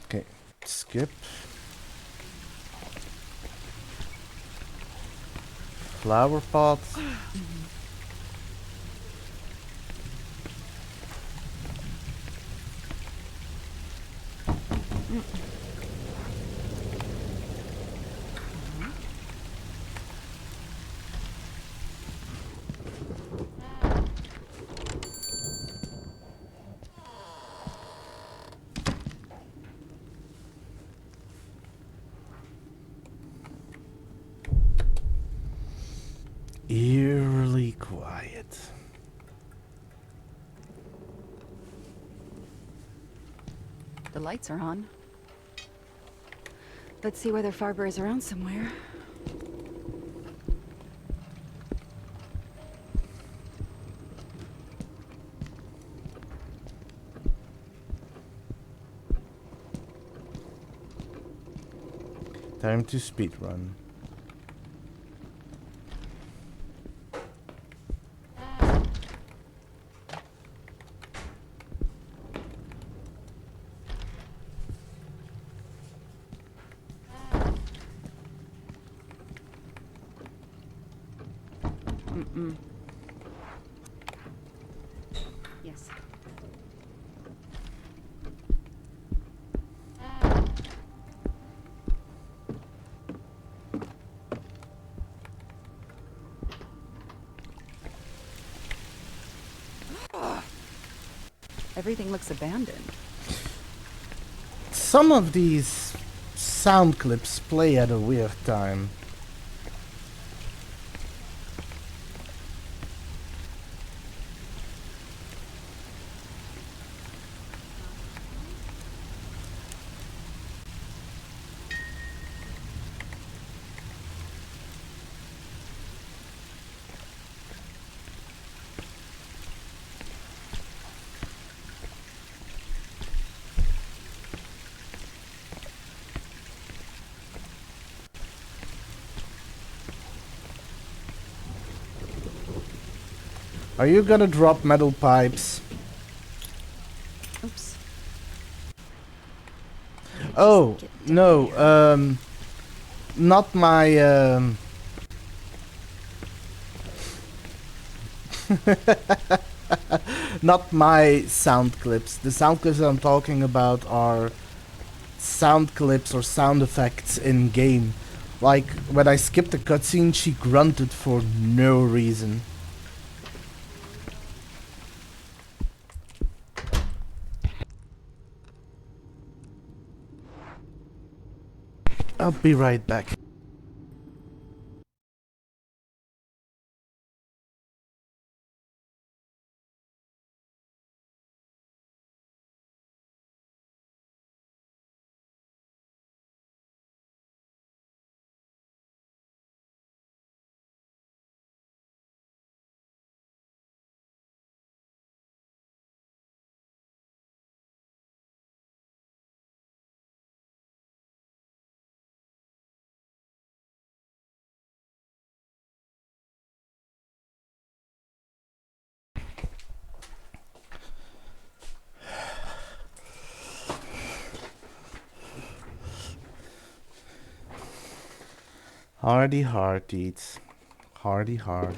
Okay, skip. Flower pots. Eerily quiet. The lights are on. Let's see whether Farber is around somewhere. Time to speedrun. Yes. Everything looks abandoned. Some of these sound clips play at a weird time. Are you gonna drop metal pipes? Oops. Oh, Get down no, here. not my, not my sound clips. The sound clips I'm talking about are sound clips or sound effects in game. Like, when I skipped a cutscene, she grunted for no reason. I'll be right back. Hardy heart eats. Hardy heart.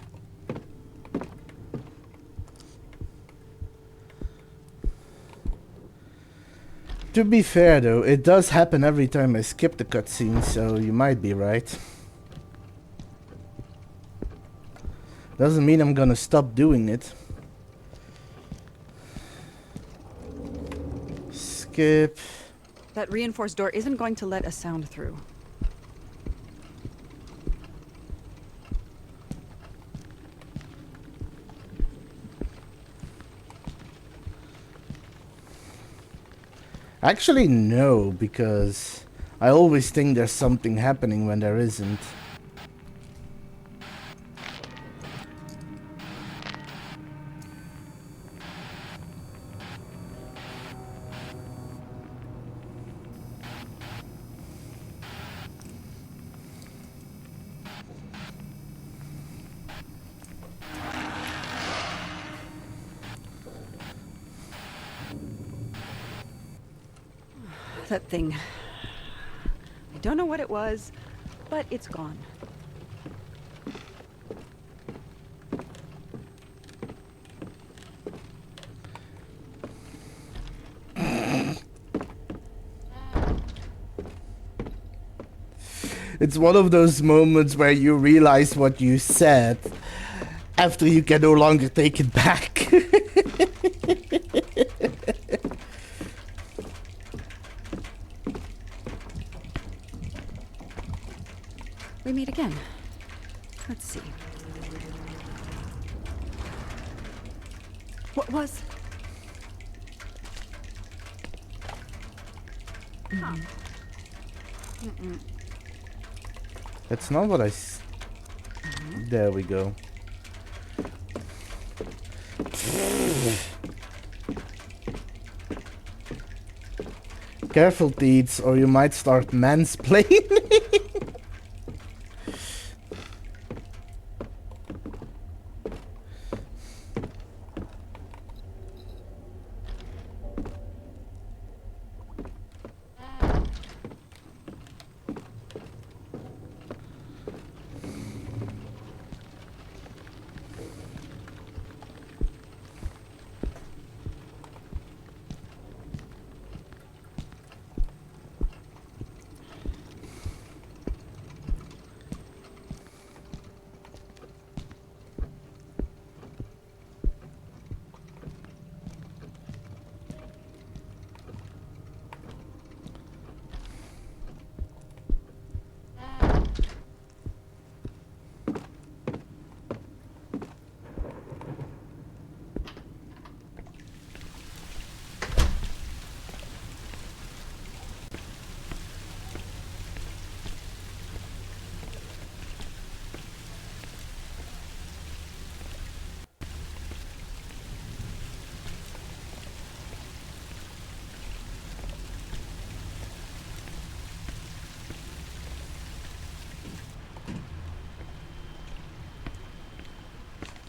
To be fair though, it does happen every time I skip the cutscene, so you might be right. Doesn't mean I'm gonna stop doing it. Skip. That reinforced door isn't going to let a sound through. Actually, no, because I always think there's something happening when there isn't. That thing. I don't know what it was, but it's gone. It's one of those moments where you realize what you said after you can no longer take it back. We meet again. Let's see. What was? That's not what I There we go. Careful, Teeds, or you might start mansplaining.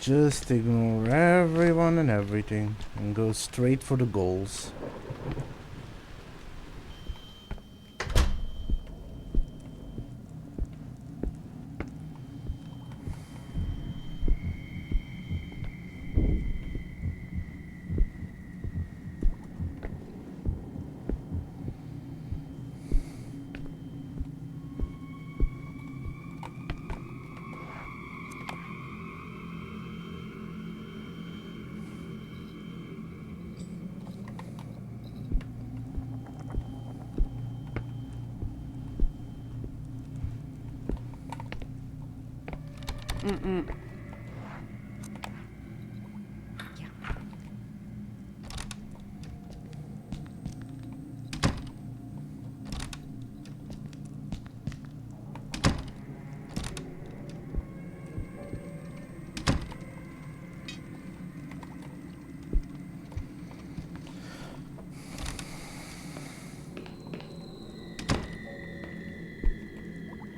Just ignore everyone and everything and go straight for the goals. Yeah.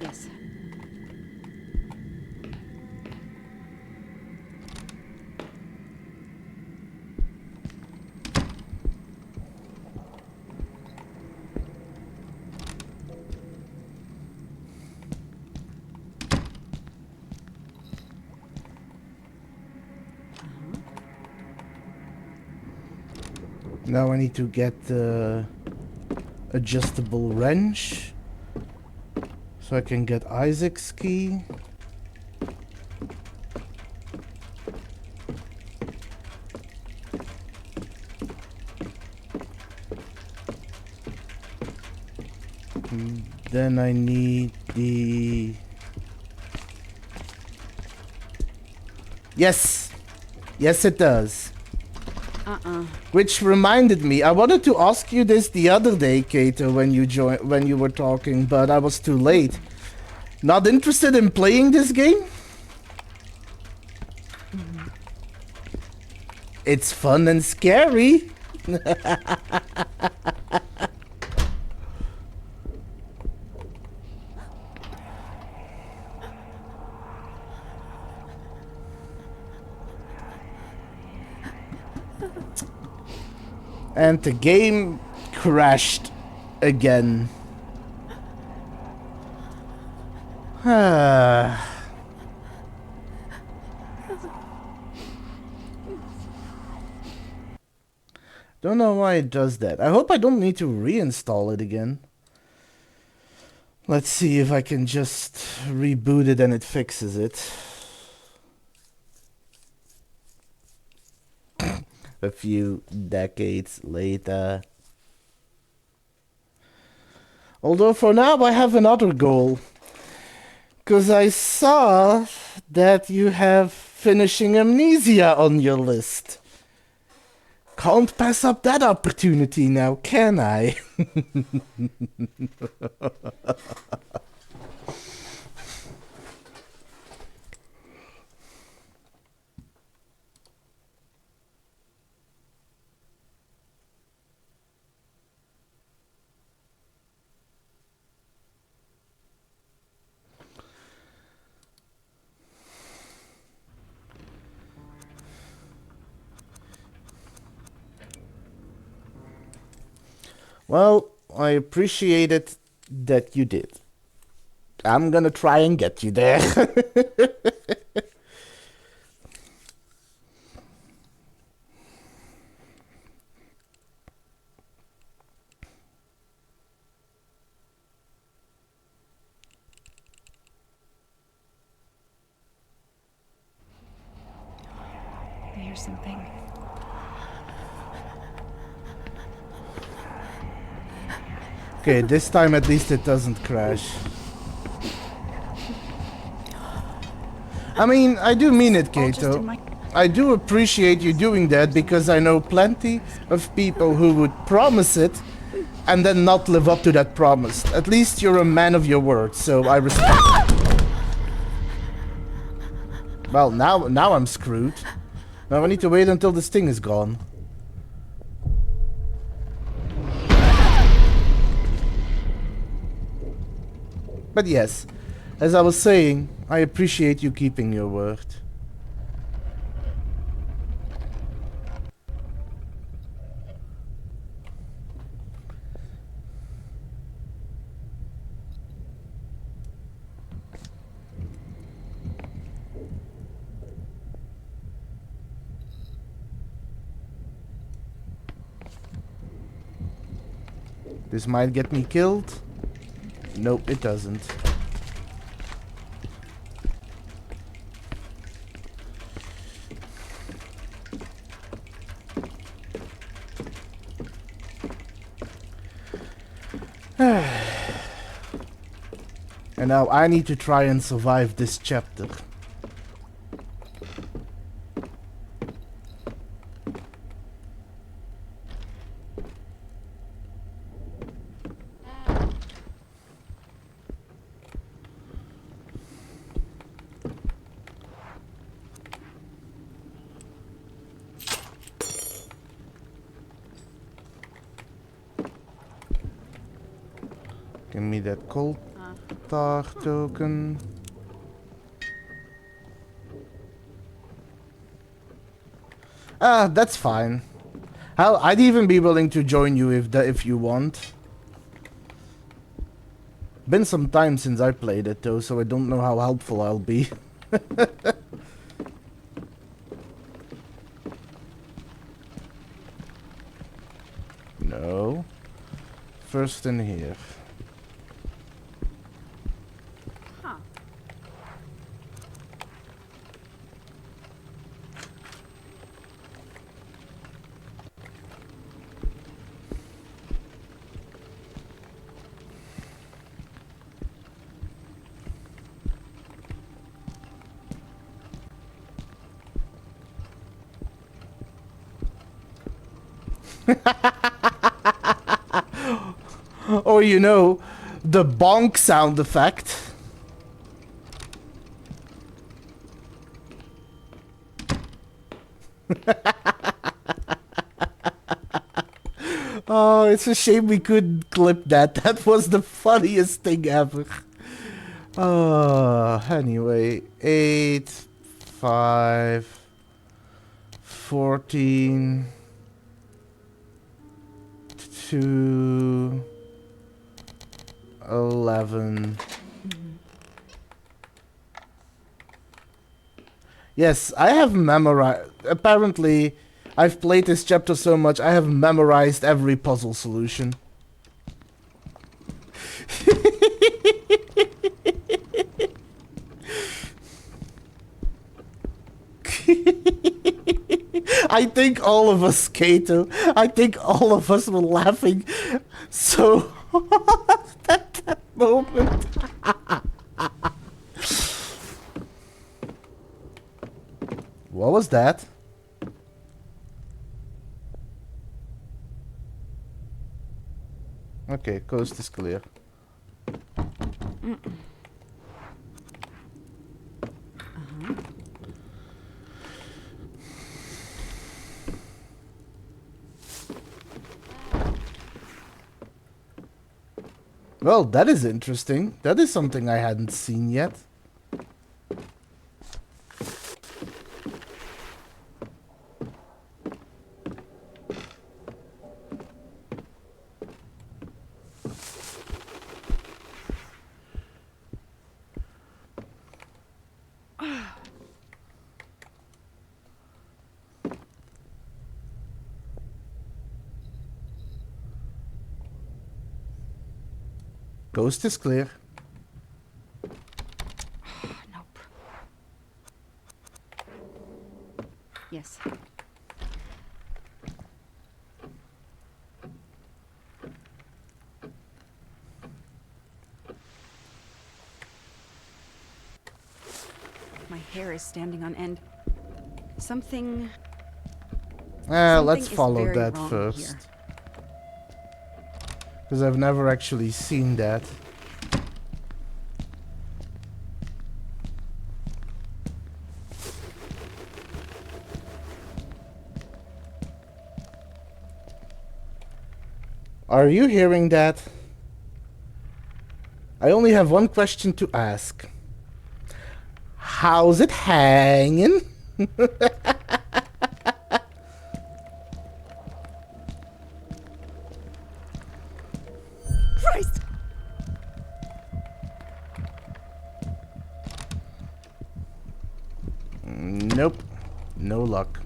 Yes. Now I need to get the adjustable wrench so I can get Isaac's key. Then I need the... Yes! Yes, it does. Which reminded me, I wanted to ask you this the other day, Kato, when you were talking, but I was too late. Not interested in playing this game? It's fun and scary. And the game crashed again. Don't know why it does that. I hope I don't need to reinstall it again. Let's see if I can just reboot it and it fixes it. A few decades later. Although for now I have another goal. Because I saw that you have finishing Amnesia on your list. Can't pass up that opportunity now, can I? Well, I appreciate it that you did. I'm gonna try and get you there. I hear something. Okay, this time at least it doesn't crash. I mean, I do mean it, All just in Kato. my- I do appreciate you doing that because I know plenty of people who would promise it and then not live up to that promise. At least you're a man of your word, so I respect it. Well, now I'm screwed. Now I need to wait until this thing is gone. But yes, as I was saying, I appreciate you keeping your word. This might get me killed. Nope, it doesn't. And now I need to try and survive this chapter. Give me that cold tar token. Ah, that's fine. Hell, I'd even be willing to join you if you want. Been some time since I played it though, so I don't know how helpful I'll be. No. First in here. Huh. Or you know, the bonk sound effect. Oh, it's a shame we couldn't clip that. That was the funniest thing ever. Anyway, 8, 5, 14, 2, 11. Yes, I have memorized. Apparently, I've played this chapter so much, I have memorized every puzzle solution. I think all of us, Kato, I think all of us were laughing so at that moment. What was that? Okay, coast is clear. Well, that is interesting. That is something I hadn't seen yet. Coast is clear. Nope. Yes. My hair is standing on end. Something Let's is follow very that wrong first. here. Because I've never actually seen that. Are you hearing that? I only have one question to ask. How's it hanging? Christ! Nope. No luck.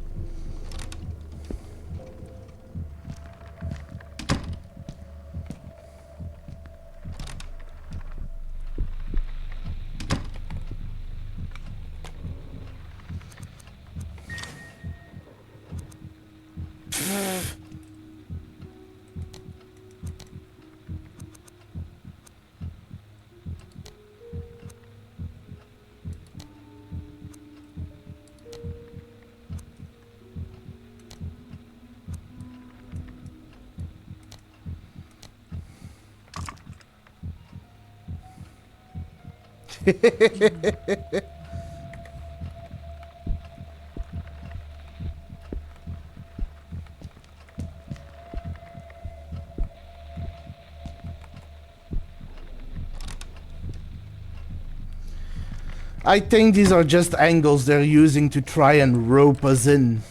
I think these are just angles they're using to try and rope us in.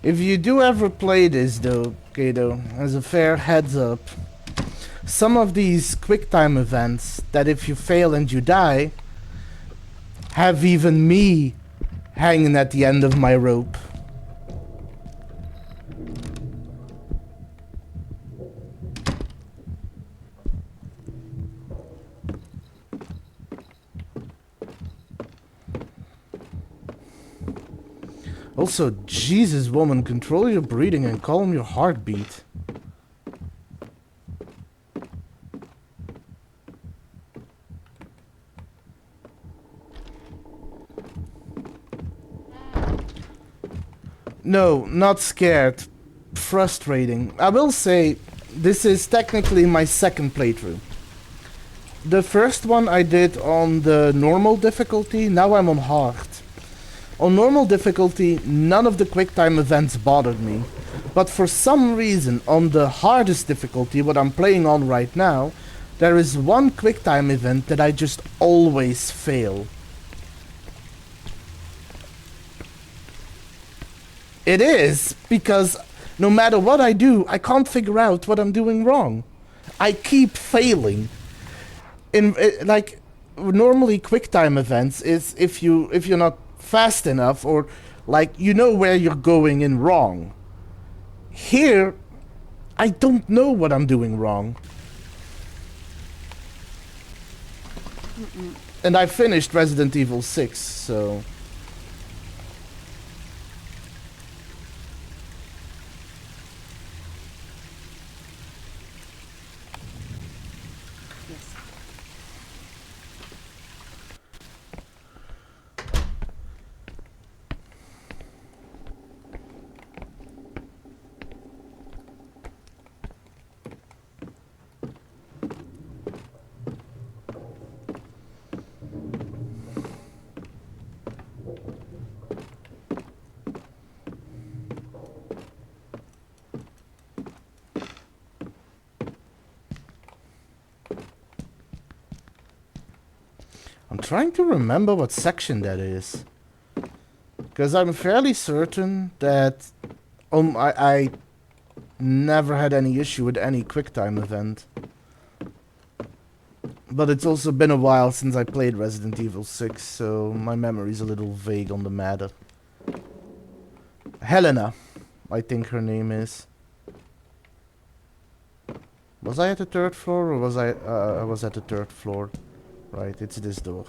If you do ever play this though, Kato, as a fair heads up, some of these QuickTime events that if you fail and you die, have even me hanging at the end of my rope. Also, Jesus woman, control your breathing and calm your heartbeat. No, not scared. Frustrating. I will say, this is technically my second playthrough. The first one I did on the normal difficulty, now I'm on hard. On normal difficulty, none of the QuickTime events bothered me. But for some reason, on the hardest difficulty, what I'm playing on right now, there is one QuickTime event that I just always fail. It is, because no matter what I do, I can't figure out what I'm doing wrong. I keep failing. Like, normally QuickTime events is if you're not fast enough, or like you know where you're going in wrong. Here, I don't know what I'm doing wrong. And I finished Resident Evil 6, so... I'm trying to remember what section that is. Because I'm fairly certain that I never had any issue with any QuickTime event. But it's also been a while since I played Resident Evil 6, so my memory's a little vague on the matter. Helena, I think her name is. Was I at the 3rd floor, or was I was at the 3rd floor? Right, it's this door.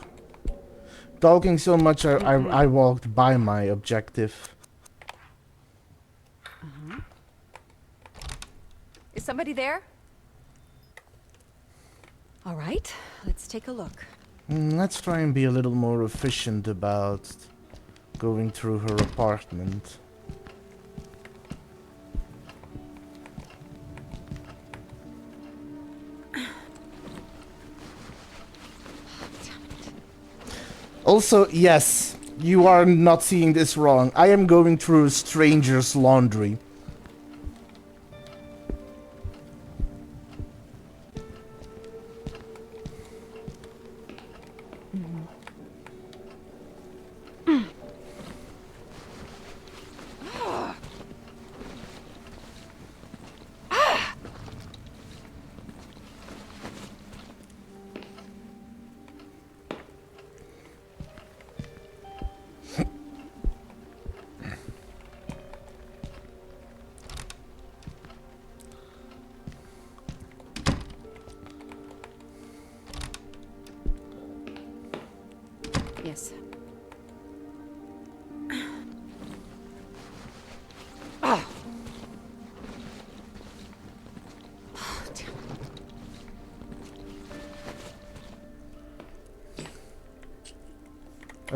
Talking so much, I walked by my objective. Is somebody there? All right, let's take a look. Let's try and be a little more efficient about going through her apartment. Also, yes, you are not seeing this wrong. I am going through a stranger's laundry.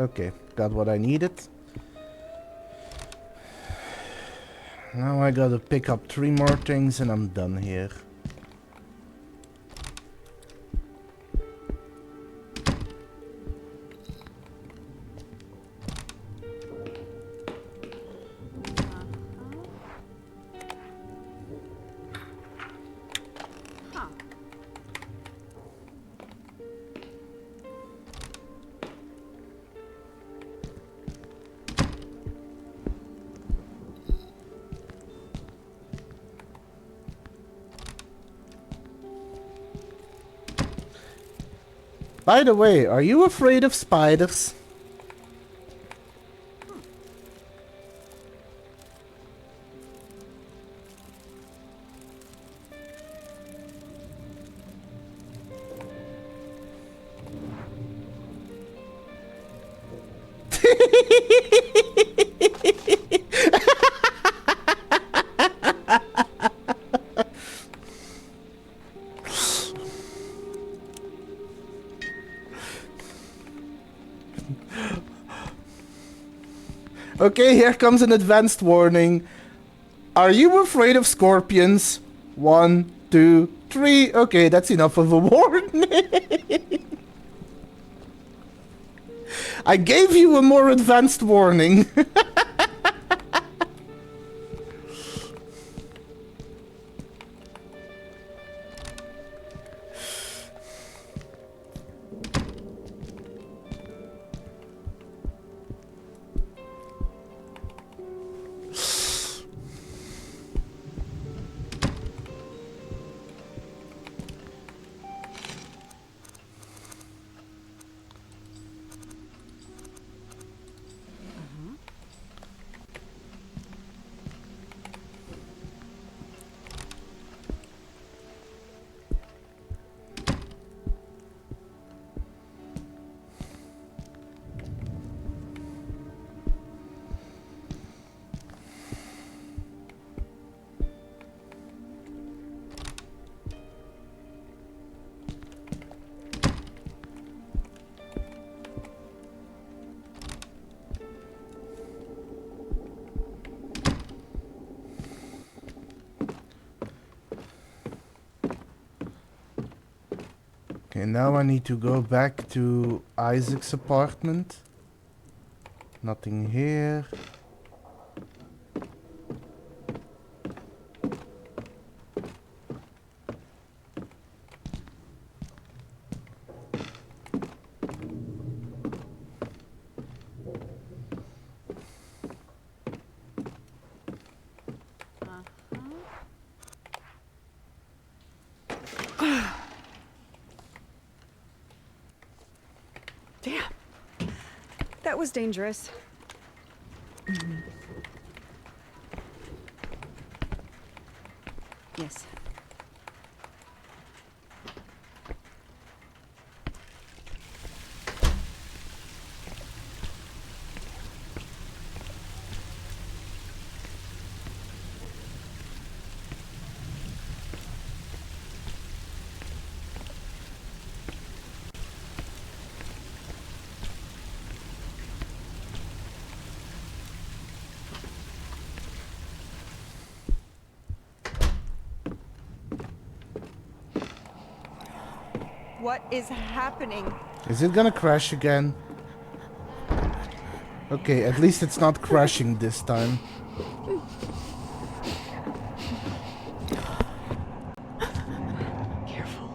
Okay, got what I needed. Now I gotta pick up 3 more things and I'm done here. By the way, are you afraid of spiders? Okay, here comes an advanced warning. Are you afraid of scorpions? 1, 2, 3. Okay, that's enough of a warning. I gave you a more advanced warning. Okay, now I need to go back to Isaac's apartment. Nothing here. Damn. That was dangerous. Yes. What is happening? Is it gonna crash again? Okay, at least it's not crashing this time. Careful.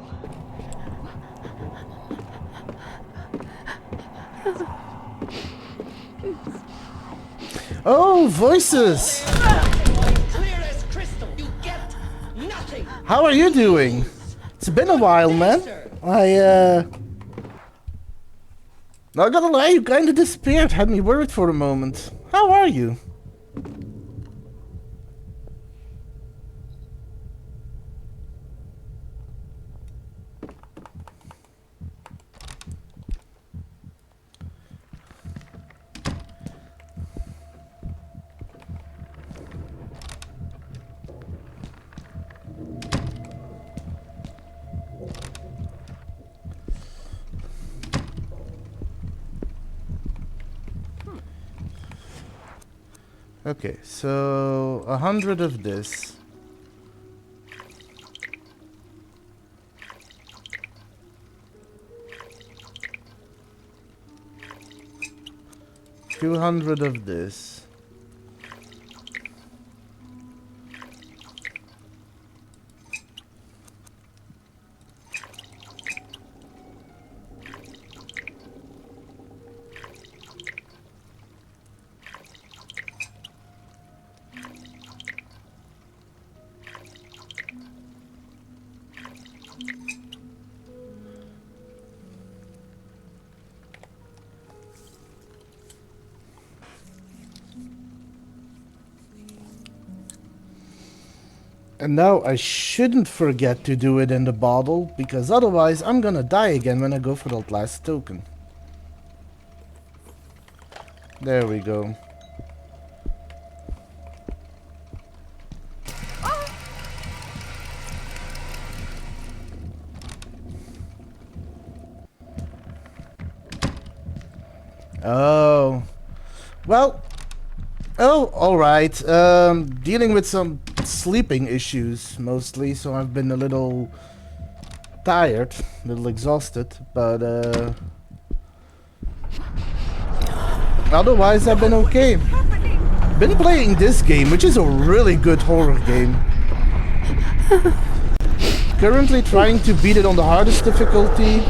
Oh, voices! Clear as crystal. You get nothing. How are you doing? It's been a while, man. Not gonna lie, you kinda disappeared. Had me worried for a moment. How are you? Okay, so 100 of this. 200 of this. And now I shouldn't forget to do it in the bottle, because otherwise I'm gonna die again when I go for that last token. There we go. Oh. Well. Oh, alright. Dealing with some sleeping issues, mostly, so I've been a little tired, a little exhausted, but otherwise I've been okay. Been playing this game, which is a really good horror game. Currently trying to beat it on the hardest difficulty.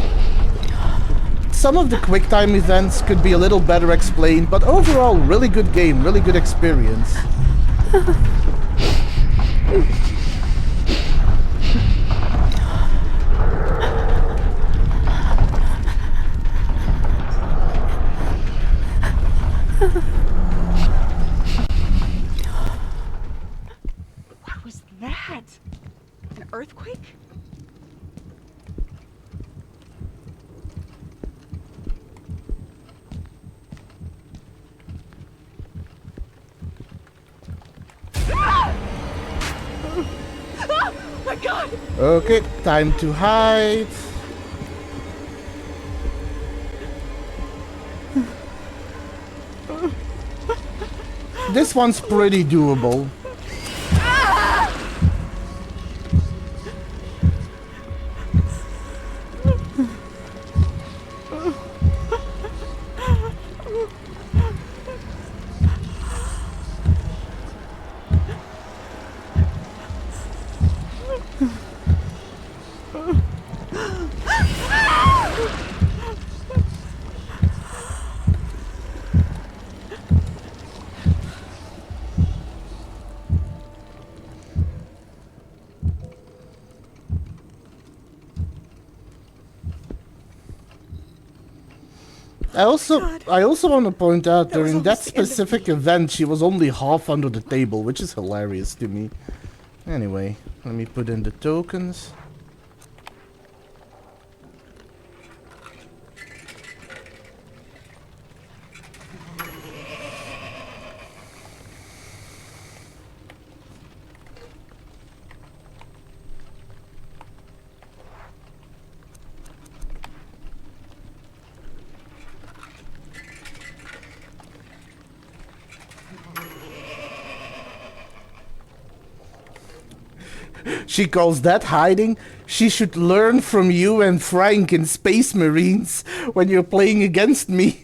Some of the quick time events could be a little better explained, but overall, really good game, really good experience. What was that? An earthquake? Oh my god! Okay, time to hide. This one's pretty doable. I also want to point out during that specific event she was only half under the table, which is hilarious to me. Anyway, let me put in the tokens. She calls that hiding. She should learn from you and Frank in Space Marines when you're playing against me.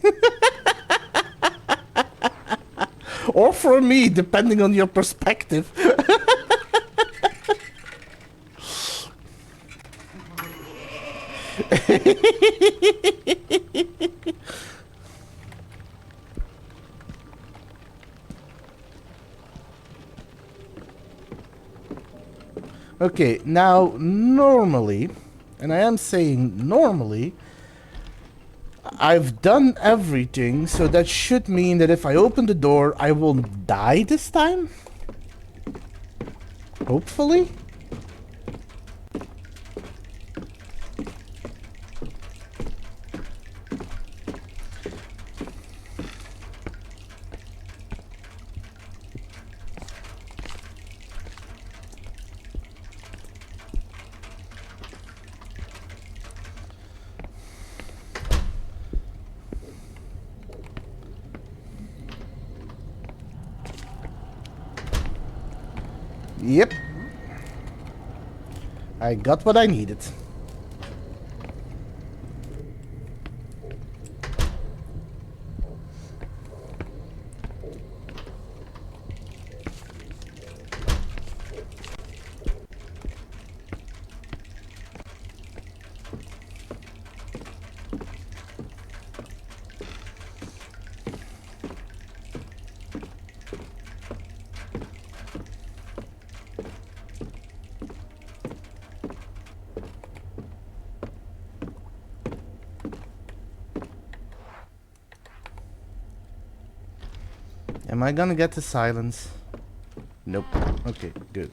Or from me, depending on your perspective. Okay, now normally, and I am saying normally, I've done everything, so that should mean that if I open the door, I won't die this time? Hopefully? Yep. I got what I needed. Am I gonna get the silence? Nope. Okay, good.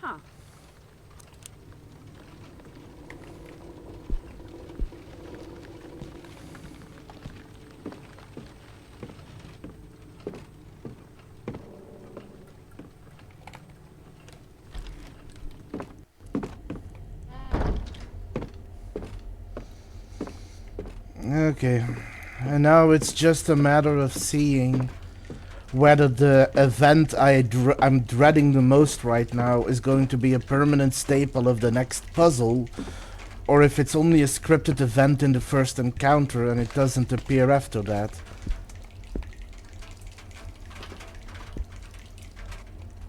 Huh. Okay. And now it's just a matter of seeing whether the event I'm dreading the most right now is going to be a permanent staple of the next puzzle, or if it's only a scripted event in the first encounter and it doesn't appear after that.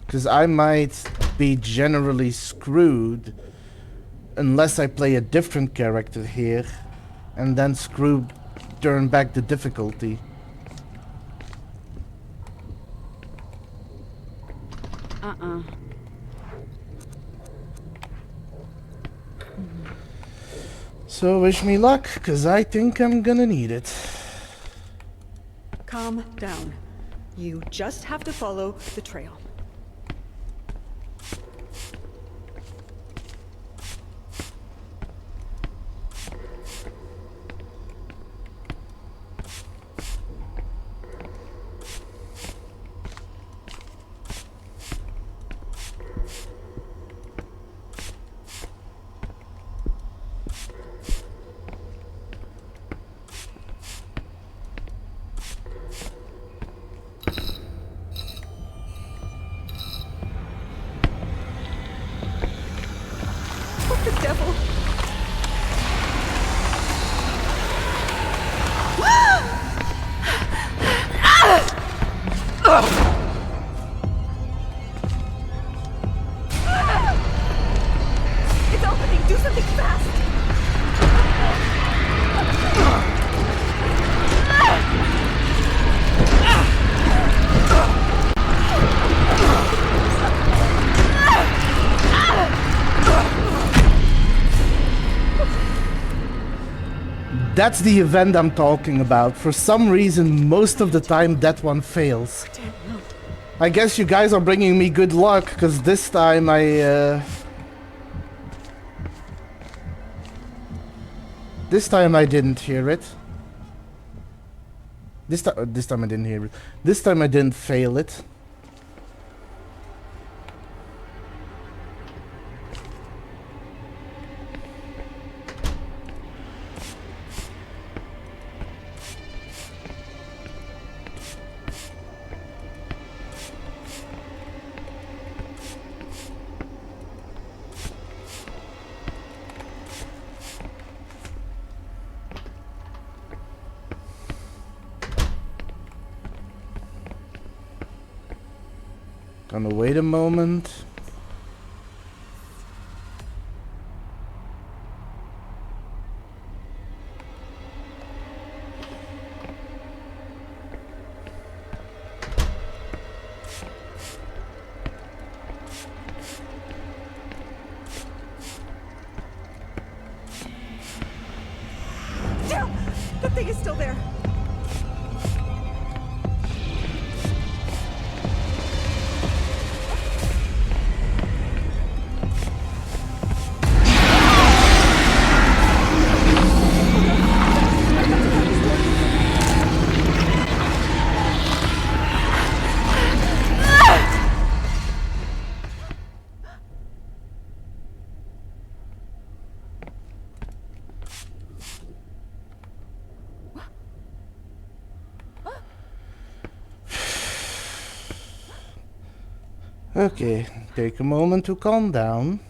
Because I might be generally screwed unless I play a different character here and then turn back the difficulty. So wish me luck, cause I think I'm gonna need it. Calm down. You just have to follow the trail. What the devil? It's opening! Do something fast! That's the event I'm talking about. For some reason, most of the time that one fails. I guess you guys are bringing me good luck, because this time This time I didn't hear it. This time I didn't hear it. This time I didn't fail it. Gonna wait a moment. That thing is still there. Okay, take a moment to calm down.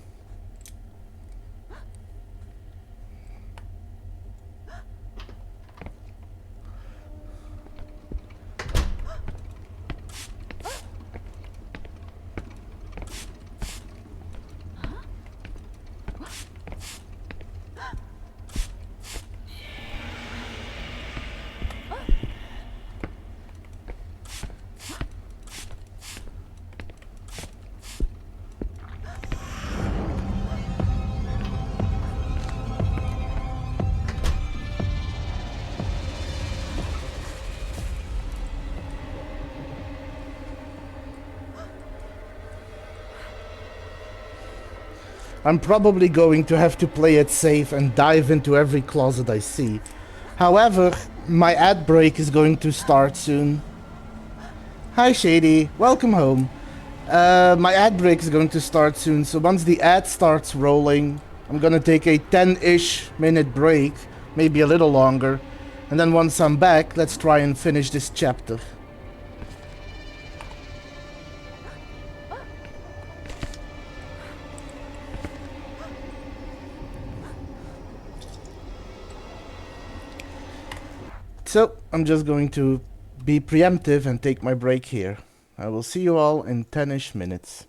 I'm probably going to have to play it safe and dive into every closet I see. However, my ad break is going to start soon. Hi Shady, welcome home. My ad break is going to start soon, so once the ad starts rolling, I'm gonna take a 10-ish minute break, maybe a little longer, and then once I'm back, let's try and finish this chapter. So, I'm just going to be preemptive and take my break here. I will see you all in 10-ish minutes.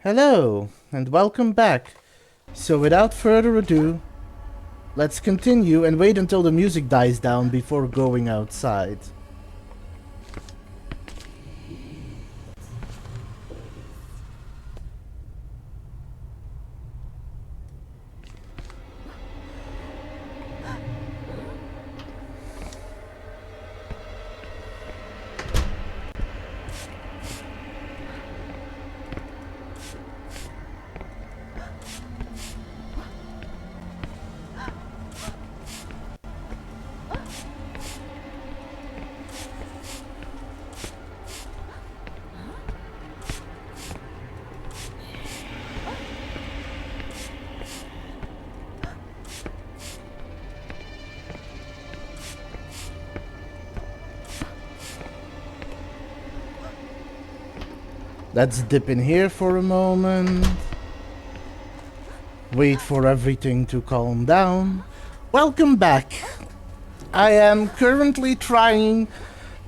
Hello, and welcome back. So without further ado, let's continue and wait until the music dies down before going outside. Let's dip in here for a moment. Wait for everything to calm down. Welcome back. I am currently trying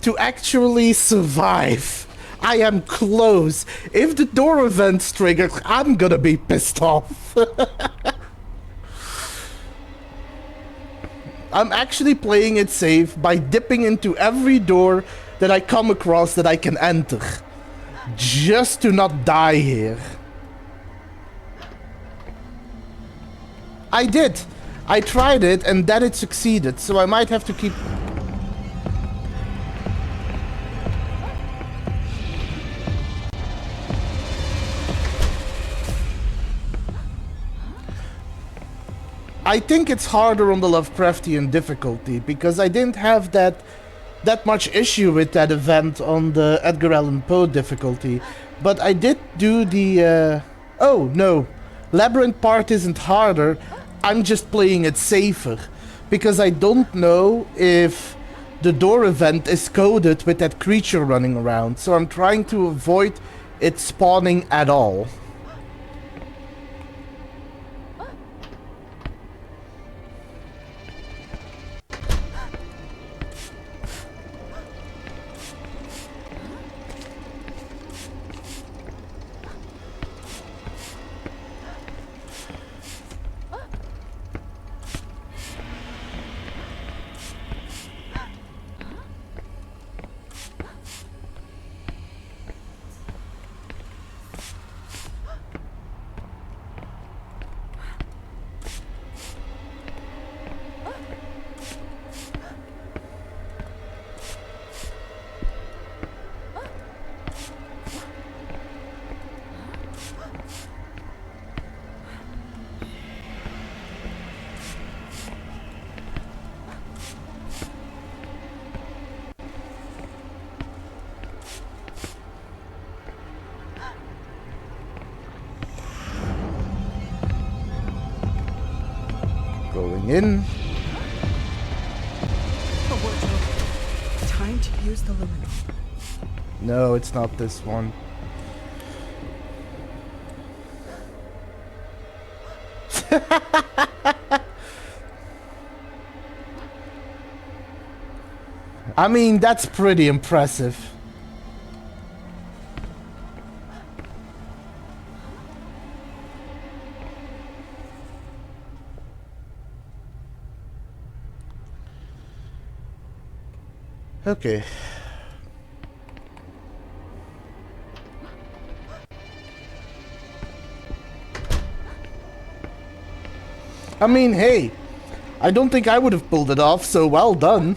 to actually survive. I am close. If the door event's triggered, I'm gonna be pissed off. I'm actually playing it safe by dipping into every door that I come across that I can enter. Just to not die here. I did. I tried it and that it succeeded, so I might have to keep... I think it's harder on the Lovecraftian difficulty, because I didn't have that much issue with that event on the Edgar Allan Poe difficulty, but I did do the oh no, Labyrinth part isn't harder, I'm just playing it safer, because I don't know if the door event is coded with that creature running around, so I'm trying to avoid it spawning at all. Going in. The wardrobe. Time to use the luminol. No, it's not this one. I mean, that's pretty impressive. Okay. I mean, hey, I don't think I would have pulled it off, so well done.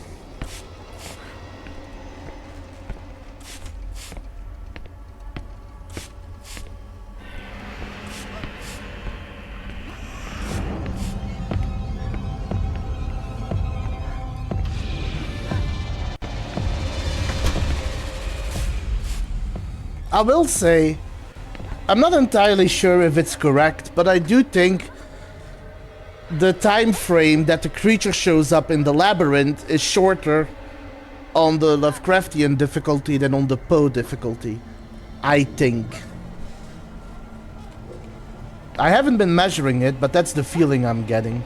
I will say, I'm not entirely sure if it's correct, but I do think the time frame that the creature shows up in the labyrinth is shorter on the Lovecraftian difficulty than on the Poe difficulty. I think. I haven't been measuring it, but that's the feeling I'm getting.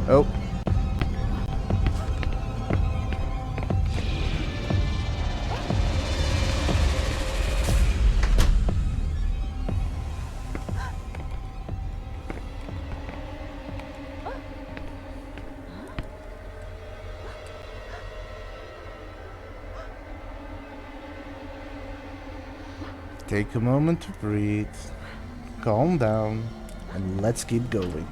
Oh. Take a moment to breathe, calm down, and let's keep going.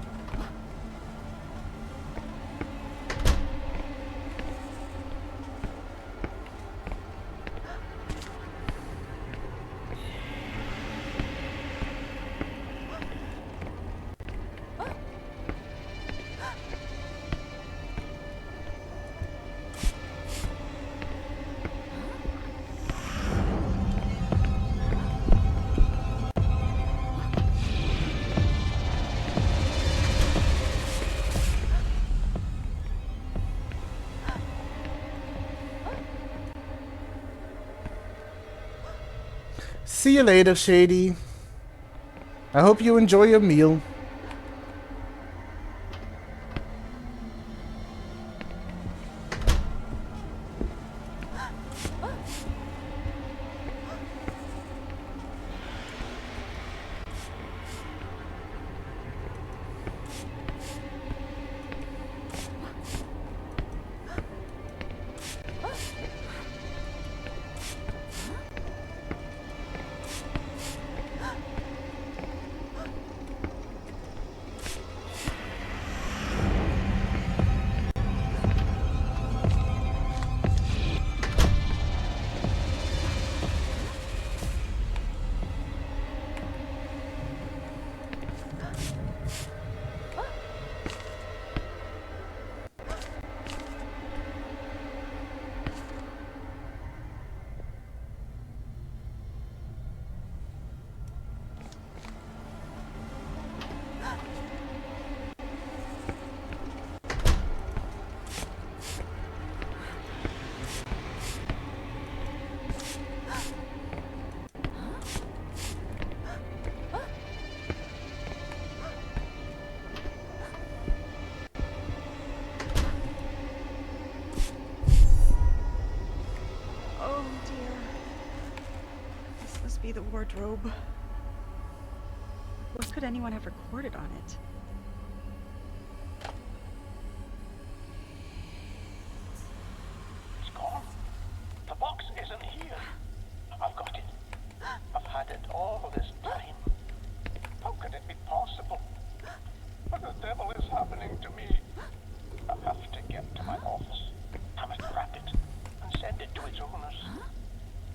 See you later, Shady. I hope you enjoy your meal. Oh dear. This must be the wardrobe. What could anyone have recorded on it? It's gone. The box isn't here. I've got it. I've had it all this time. How could it be possible? What the devil is happening to me? I have to get to my office. I must wrap it and send it to its owners.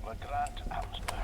LeGrand Amsberg.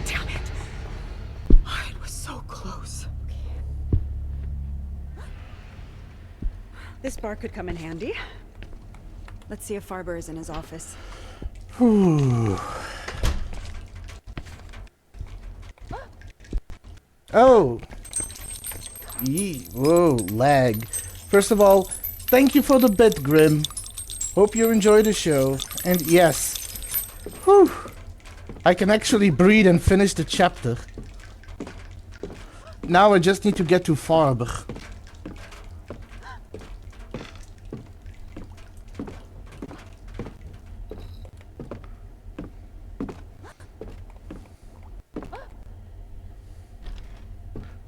Damn it. It was so close. This bar could come in handy. Let's see if Farber is in his office. Oh! Whoa, lag. First of all, thank you for the bit, Grim. Hope you enjoy the show. And yes, whew, I can actually breathe and finish the chapter. Now I just need to get to Farber.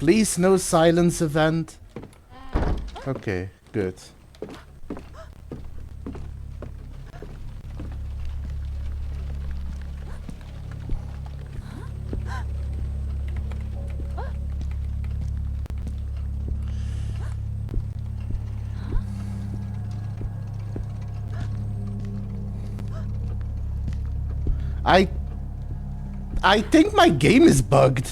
Please, no silence event. Okay, good. I think my game is bugged.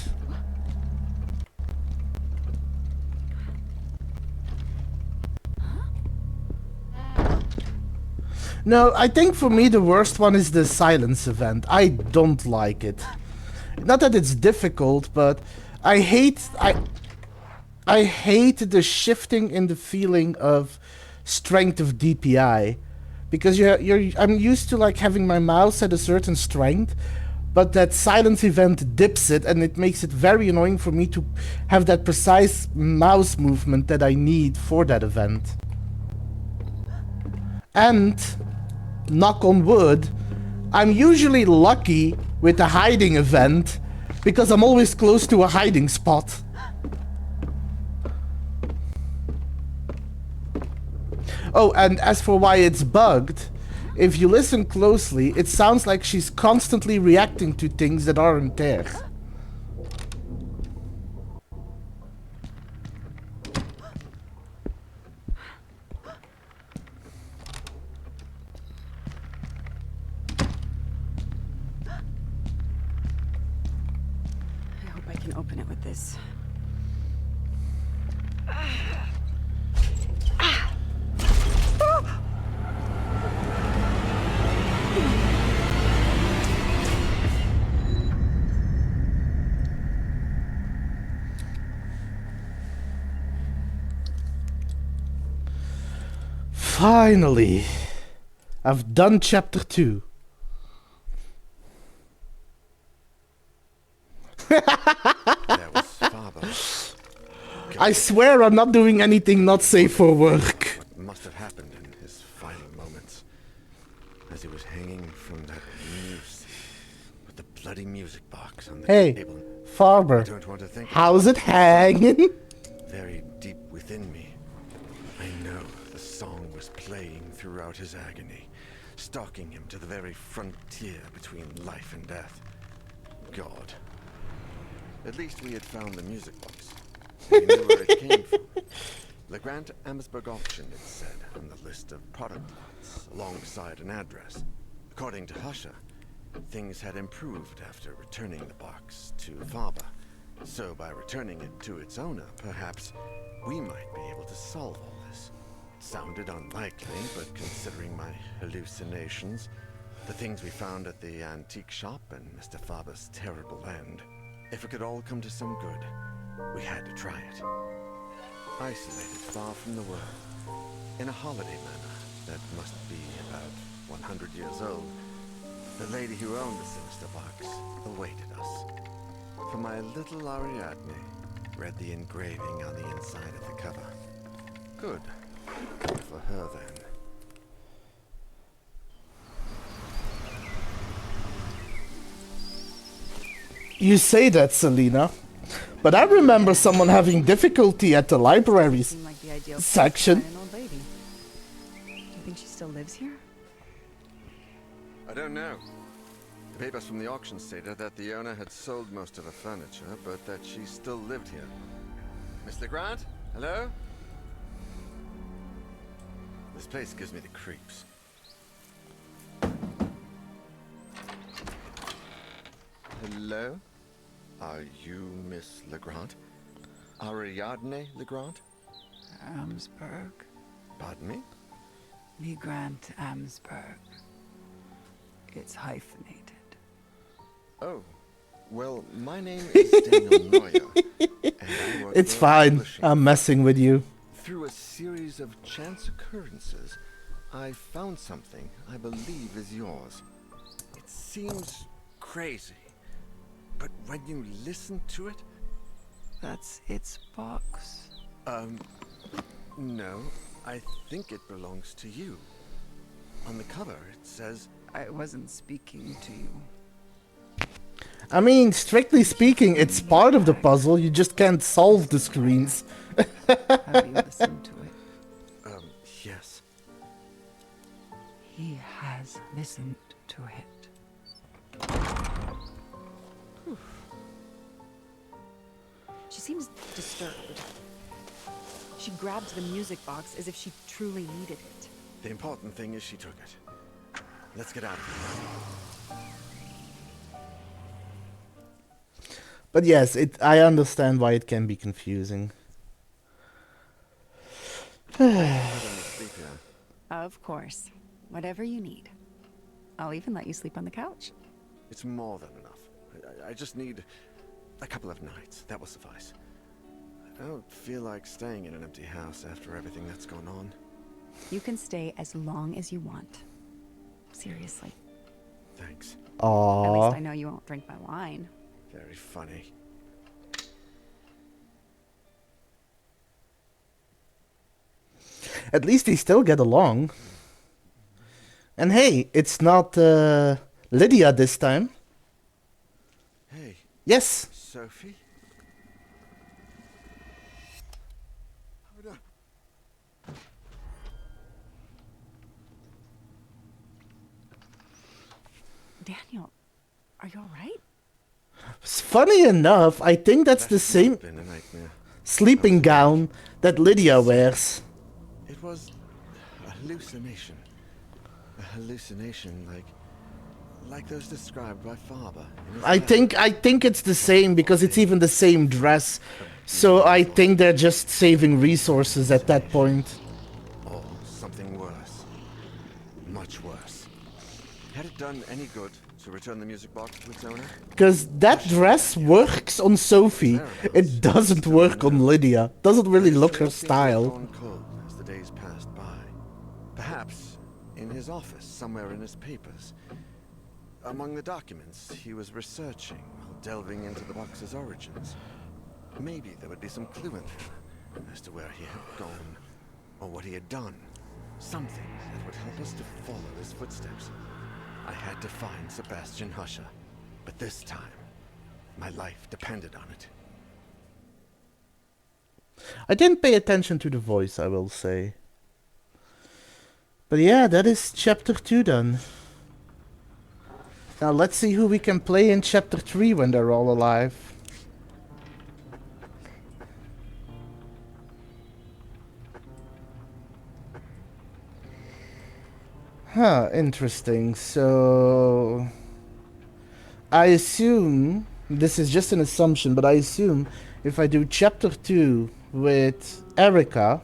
No, I think for me the worst one is the silence event. I don't like it. Not that it's difficult, but I hate the shifting in the feeling of strength of DPI, because I'm used to like having my mouse at a certain strength, but that silence event dips it, and it makes it very annoying for me to have that precise mouse movement that I need for that event. And knock on wood, I'm usually lucky with the hiding event because I'm always close to a hiding spot. Oh, and as for why it's bugged, if you listen closely, it sounds like she's constantly reacting to things that aren't there. I hope I can open it with this. Finally, I've done chapter 2. There was Faber. I swear I'm not doing anything not safe for work. What must have happened in his final moments, as he was hanging from that noose with the bloody music box on the Hey, table. Farber, I don't want to think. how's it hanging? Very deep within me, I know the song was playing throughout his agony, stalking him to the very frontier between life and death. God. At least we had found the music box. We knew where it came from. The Grant Amherstburg auction, it said, on the list of product lots, alongside an address. According to Husher, things had improved after returning the box to Faber. So by returning it to its owner, perhaps we might be able to solve all this. It sounded unlikely, but considering my hallucinations, the things we found at the antique shop, and Mr. Faber's terrible end, if it could all come to some good, we had to try it. Isolated far from the world, in a holiday manor that must be about 100 years old, the lady who owned the sinister box awaited us. For my little Ariadne read the engraving on the inside of the cover. Good. Good for her then. You say that, Selena, but I remember someone having difficulty at the libraries Seemed like the ideal place to section. find an old lady. Do you think she still lives here? I don't know. The papers from the auction stated that the owner had sold most of her furniture, but that she still lived here. Miss LeGrand? Hello? This place gives me the creeps. Hello? Are you Miss LeGrand? Ariadne LeGrand? Amherstburg. Pardon me? Lee Grant Amherstburg. It's hyphenated. Oh, well, my name is Daniel Neuer, and I work It's for fine, publishing. I'm messing with you. Through a series of chance occurrences, I found something I believe is yours. It seems crazy, but when you listen to it, That's its box. no, I think it belongs to you. On the cover, it says, I wasn't speaking to you. I mean, strictly speaking, it's part of the puzzle. You just can't solve the screens. Have you listened to it? Yes. He has listened to it. She seems disturbed. She grabbed the music box as if she truly needed it. The important thing is she took it. Let's get out of here. But yes, I understand why it can be confusing. I don't sleep here. Of course. Whatever you need. I'll even let you sleep on the couch. It's more than enough. I just need a couple of nights. That will suffice. I don't feel like staying in an empty house after everything that's gone on. You can stay as long as you want. Seriously. Thanks. At least I Aww. know you won't drink my wine. Very funny. At least they still get along. And hey, it's not Lydia this time. Hey, Yes. Sophie? Daniel, are you alright? Funny enough, I think that's the That has same not been a nightmare. sleeping gown that Lydia wears. It was a hallucination. A hallucination like those described by Faber. in his letter. I think it's the same because it's even the same dress. So I think they're just saving resources at that point. Or something worse. Much worse. Had it done any good to return the music box to its owner? Because that dress works on Sophie. It doesn't work on Lydia. Doesn't really look her Trail seemed to have style. gone cold as the days passed by. Perhaps in his office, somewhere in his papers. Among the documents he was researching while delving into the box's origins. Maybe there would be some clue in there as to where he had gone or what he had done. Something that would help us to follow his footsteps. I had to find Sebastian Husher, but this time, my life depended on it. I didn't pay attention to the voice, I will say. But yeah, that is chapter 2 done. Now let's see who we can play in chapter 3 when they're all alive. Huh, interesting. So I assume, this is just an assumption, but I assume if I do chapter 2 with Erica,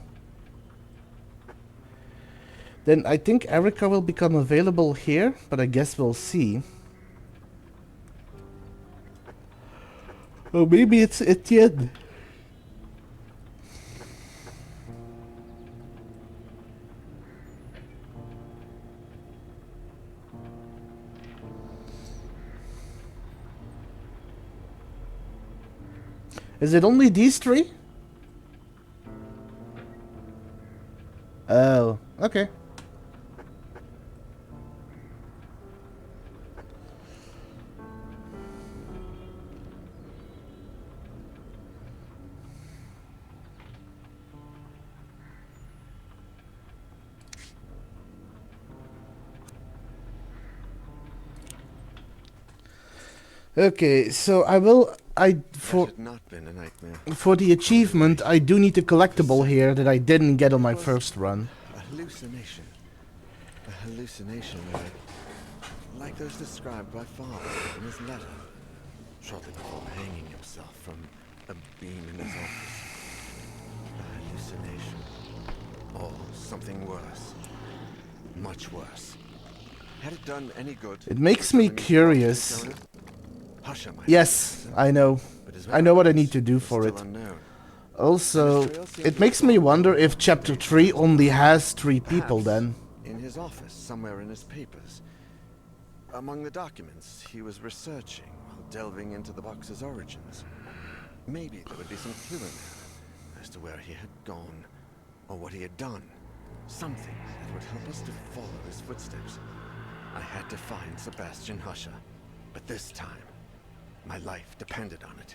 then I think Erica will become available here, but I guess we'll see. Or maybe it's Etienne. Is it only these three? Oh, okay. Okay, so That had not been a nightmare. for the achievement, I do need a collectible here that I didn't get on my first run. A hallucination. A hallucination like those described by Faber in his letter, shortly before hanging himself from a beam in his office. A hallucination. Or something worse. Much worse. Had it done any good? It makes me curious. Husher might Yes, I know. I know what I need to do for it. Also, it makes me wonder if chapter 3 only has 3 people then. In his office, somewhere in his papers. Among the documents he was researching while delving into the box's origins. Maybe there would be some clue in there as to where he had gone or what he had done. Something that would help us to follow his footsteps. I had to find Sebastian Husher, but this time, My life depended on it.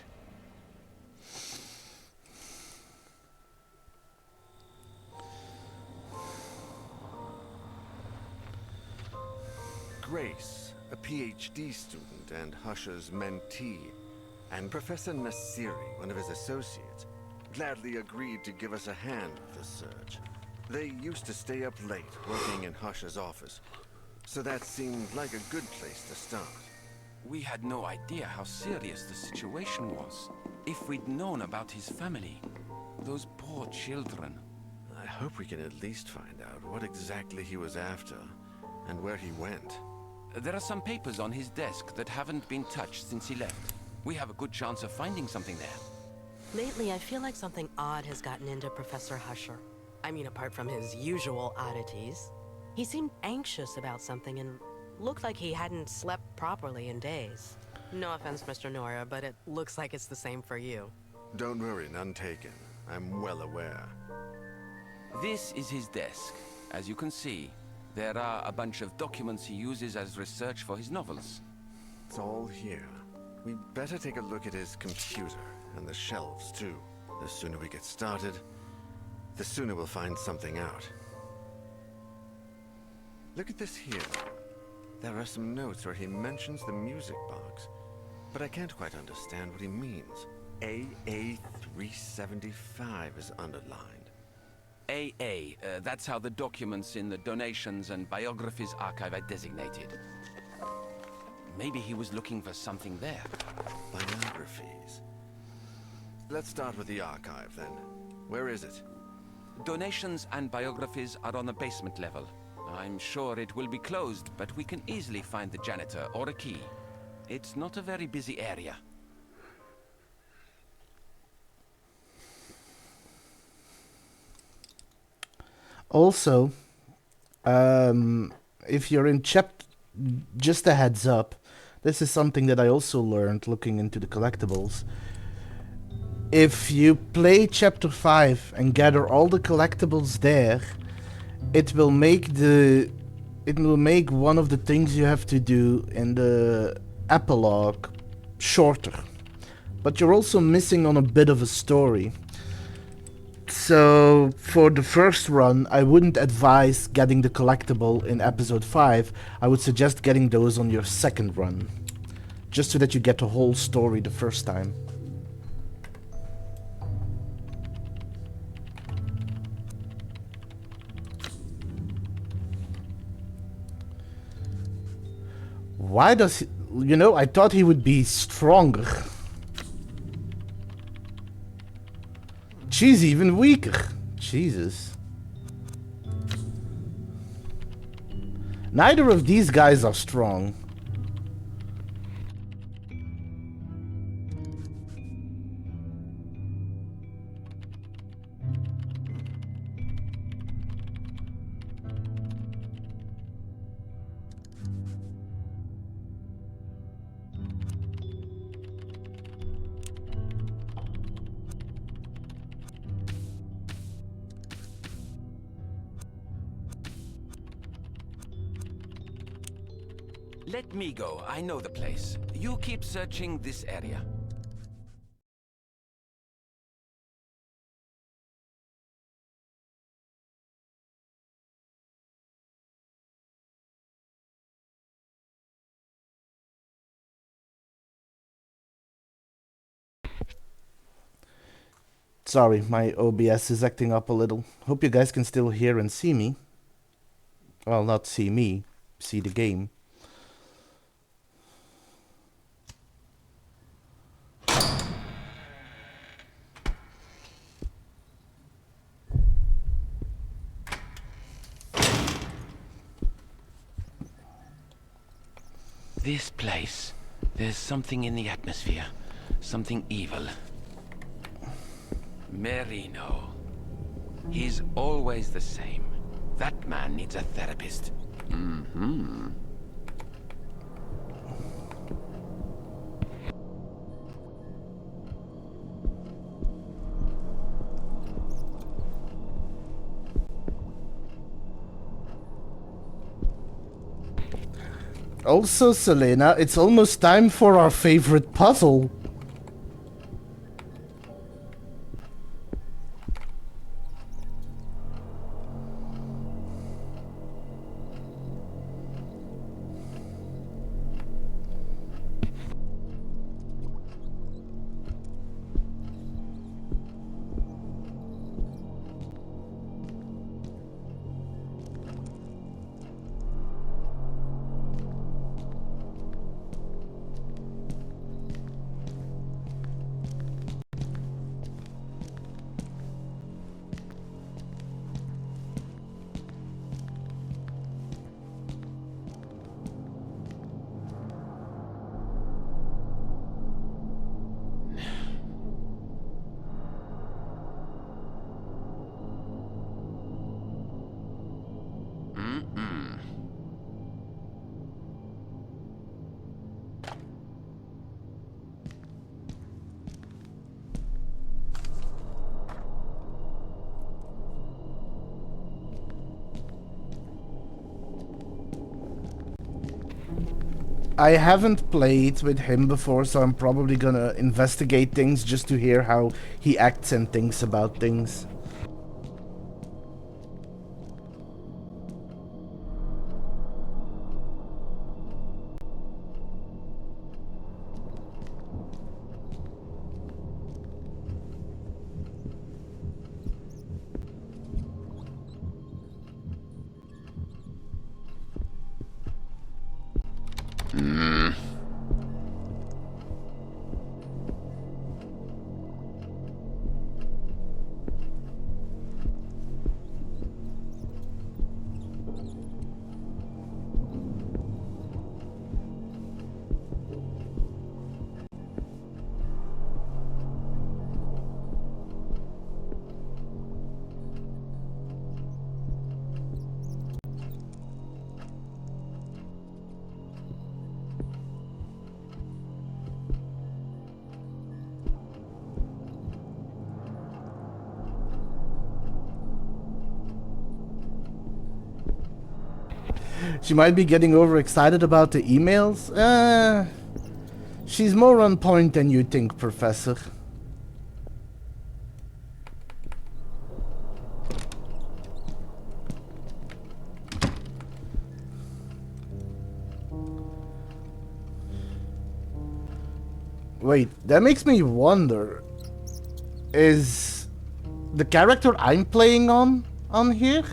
Grace, a PhD student and Husher's mentee, and Professor Nasiri, one of his associates, gladly agreed to give us a hand with the search. They used to stay up late working in Husher's office, so that seemed like a good place to start. We had no idea how serious the situation was. If we'd known about his family, those poor children. I hope we can at least find out what exactly he was after and where he went. There are some papers on his desk that haven't been touched since he left. We have a good chance of finding something there. Lately, I feel like something odd has gotten into Professor Husher. I mean, apart from his usual oddities. He seemed anxious about something and looked like he hadn't slept properly in days. No offense, Mr. Nora, but it looks like it's the same for you. Don't worry, none taken. I'm well aware. This is his desk. As you can see, there are a bunch of documents he uses as research for his novels. It's all here. We better take a look at his computer and the shelves, too. The sooner we get started, the sooner we'll find something out. Look at this here. There are some notes where he mentions the music box, but I can't quite understand what he means. AA375 is underlined. AA, that's how the documents in the Donations and Biographies Archive are designated. Maybe he was looking for something there. Biographies. Let's start with the archive, then. Where is it? Donations and Biographies are on the basement level. I'm sure it will be closed, but we can easily find the janitor or a key. It's not a very busy area. Also, if you're in just a heads up, this is something that I also learned looking into the collectibles. If you play Chapter 5 and gather all the collectibles there, it will make one of the things you have to do in the epilogue shorter. But you're also missing on a bit of a story. So for the first run, I wouldn't advise getting the collectible in episode 5. I would suggest getting those on your second run, just so that you get the whole story the first time. Why does he... You know, I thought he would be stronger. She's even weaker. Jesus. Neither of these guys are strong. Let me go. I know the place. You keep searching this area. Sorry, my OBS is acting up a little. Hope you guys can still hear and see me. Well, not see me, see the game. This place. There's something in the atmosphere. Something evil. Merino. He's always the same. That man needs a therapist. Mm-hmm. Also, Selena, it's almost time for our favorite puzzle. I haven't played with him before, so I'm probably gonna investigate things just to hear how he acts and thinks about things. She might be getting overexcited about the emails. She's more on point than you think, Professor. Wait, that makes me wonder. Is the character I'm playing on here?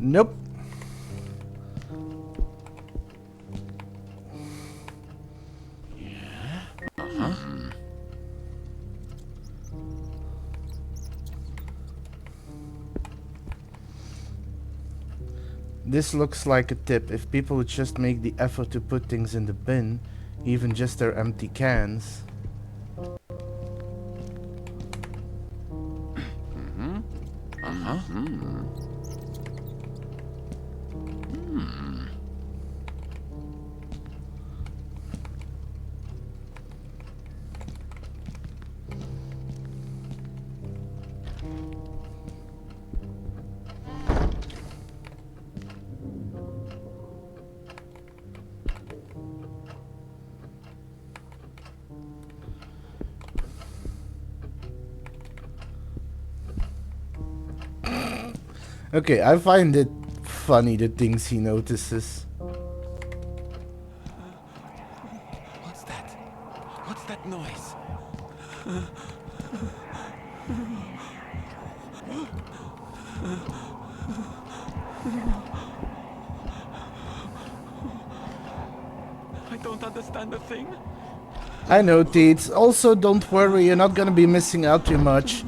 Nope. This looks like a tip. If people would just make the effort to put things in the bin, even just their empty cans. Okay, I find it funny the things he notices. What's that? What's that noise? I don't understand a thing. I know, Teets. Also, don't worry, you're not gonna be missing out too much.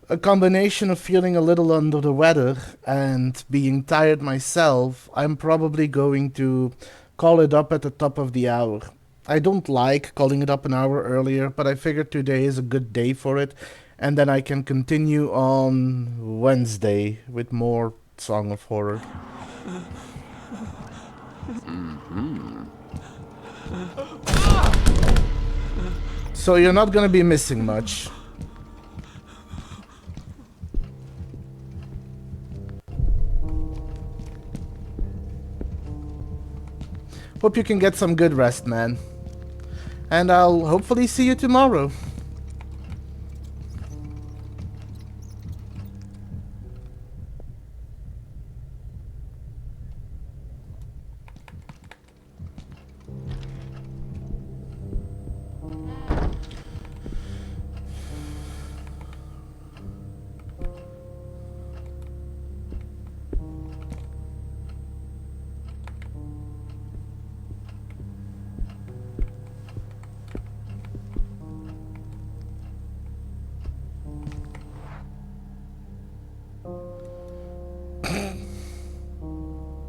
A combination of feeling a little under the weather and being tired myself, I'm probably going to call it up at the top of the hour. I don't like calling it up an hour earlier, but I figured today is a good day for it, and then I can continue on Wednesday with more Song of Horror. So you're not gonna be missing much. Hope you can get some good rest, man. And I'll hopefully see you tomorrow.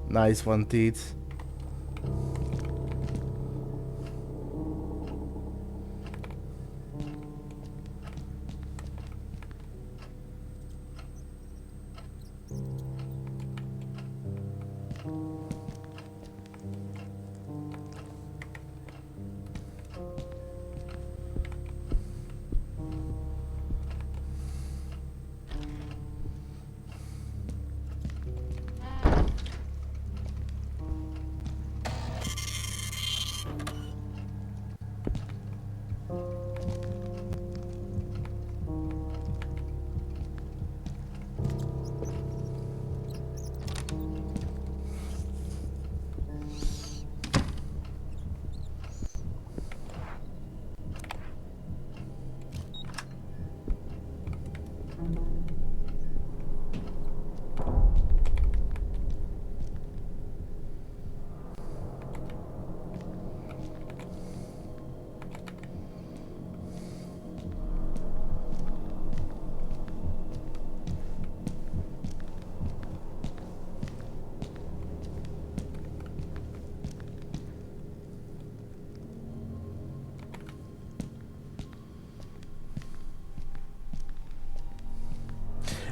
Nice one, Teets.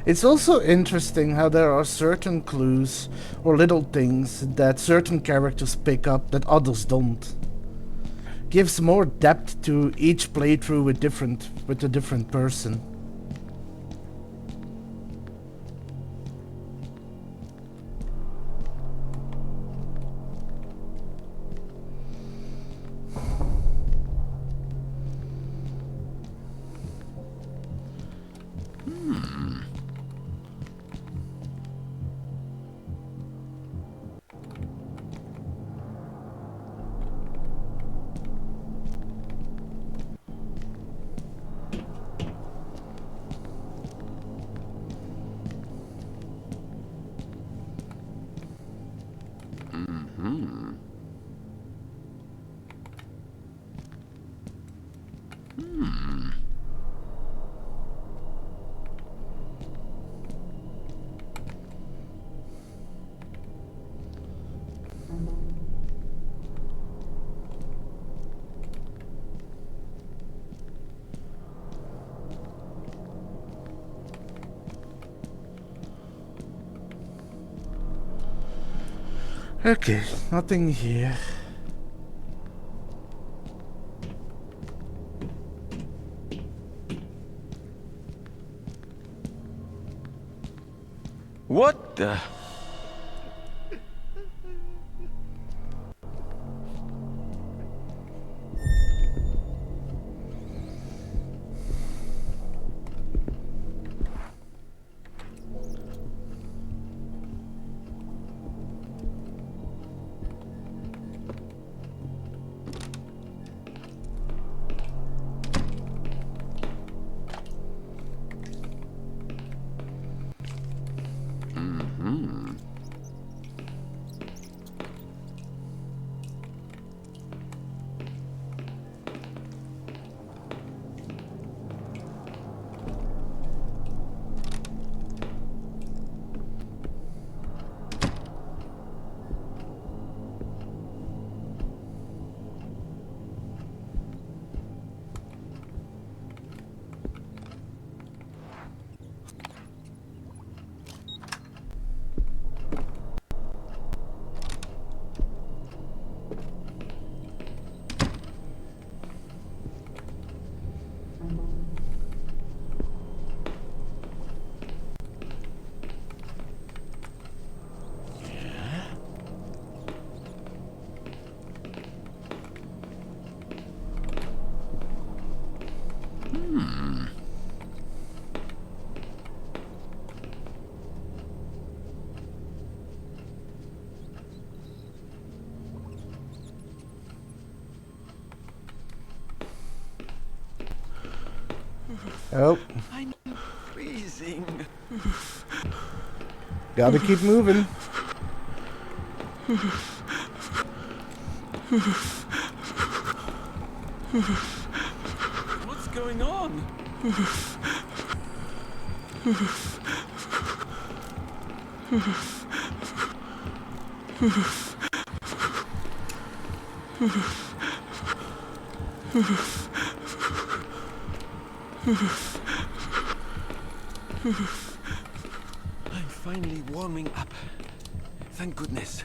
It's also interesting how there are certain clues or little things that certain characters pick up that others don't. Gives more depth to each playthrough with a different person. Okay, nothing here. What the? Mm-hmm. Oh, I'm freezing. gotta keep moving. What's going on? I'm finally warming up. Thank goodness.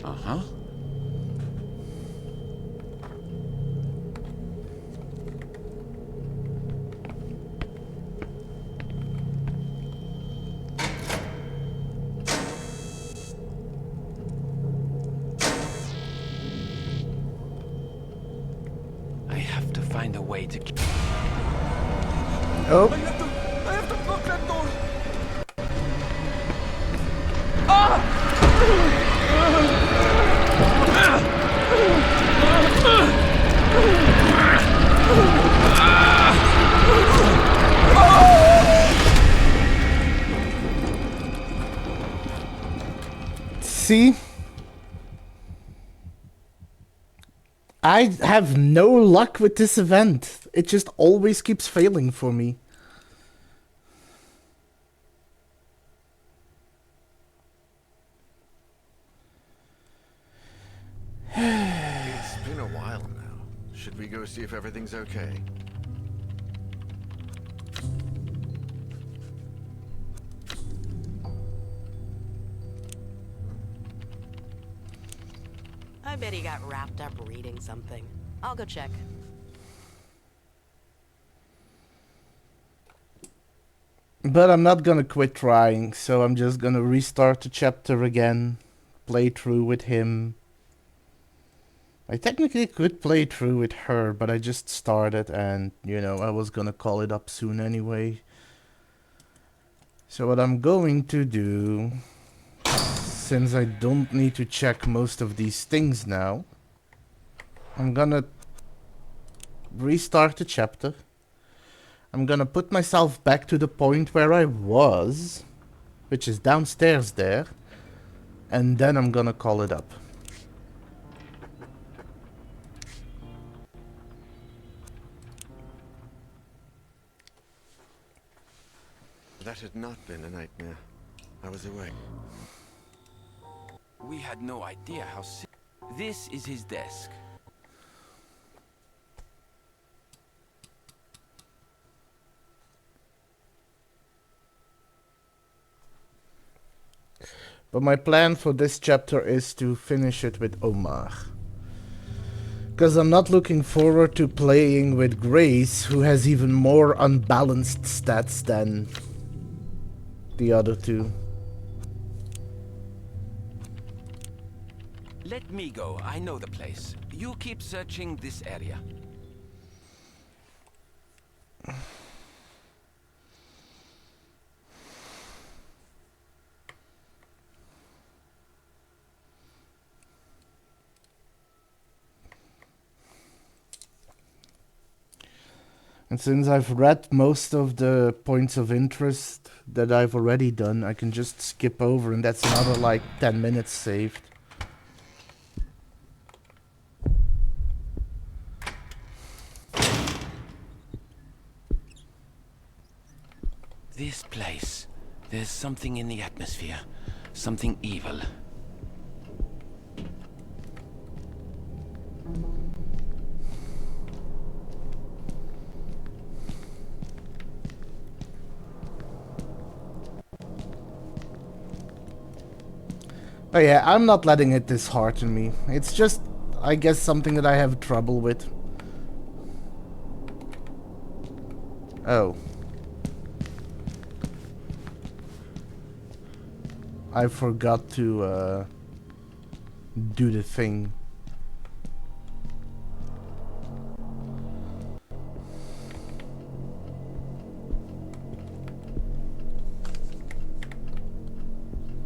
Uh-huh. I have to find a way to... Oh, I have to block that door! see? I have no luck with this event. It just always keeps failing for me. It's been a while now. Should we go see if everything's okay? I bet he got wrapped up reading something. I'll go check. But I'm not gonna quit trying, so I'm just gonna restart the chapter again, play through with him. I technically could play through with her, but I just started and, you know, I was gonna call it up soon anyway. So what I'm going to do, since I don't need to check most of these things now, I'm gonna restart the chapter. I'm gonna put myself back to the point where I was, which is downstairs there, and then I'm gonna call it up. That had not been a nightmare. I was awake. We had no idea how This is his desk. But my plan for this chapter is to finish it with Omar. Because I'm not looking forward to playing with Grace, who has even more unbalanced stats than the other two. Let me go. I know the place. You keep searching this area. And since I've read most of the points of interest that I've already done, I can just skip over, and that's another like 10 minutes saved. This place. There's something in the atmosphere. Something evil. Oh yeah, I'm not letting it dishearten me. It's just, I guess, something that I have trouble with. Oh. I forgot to do the thing.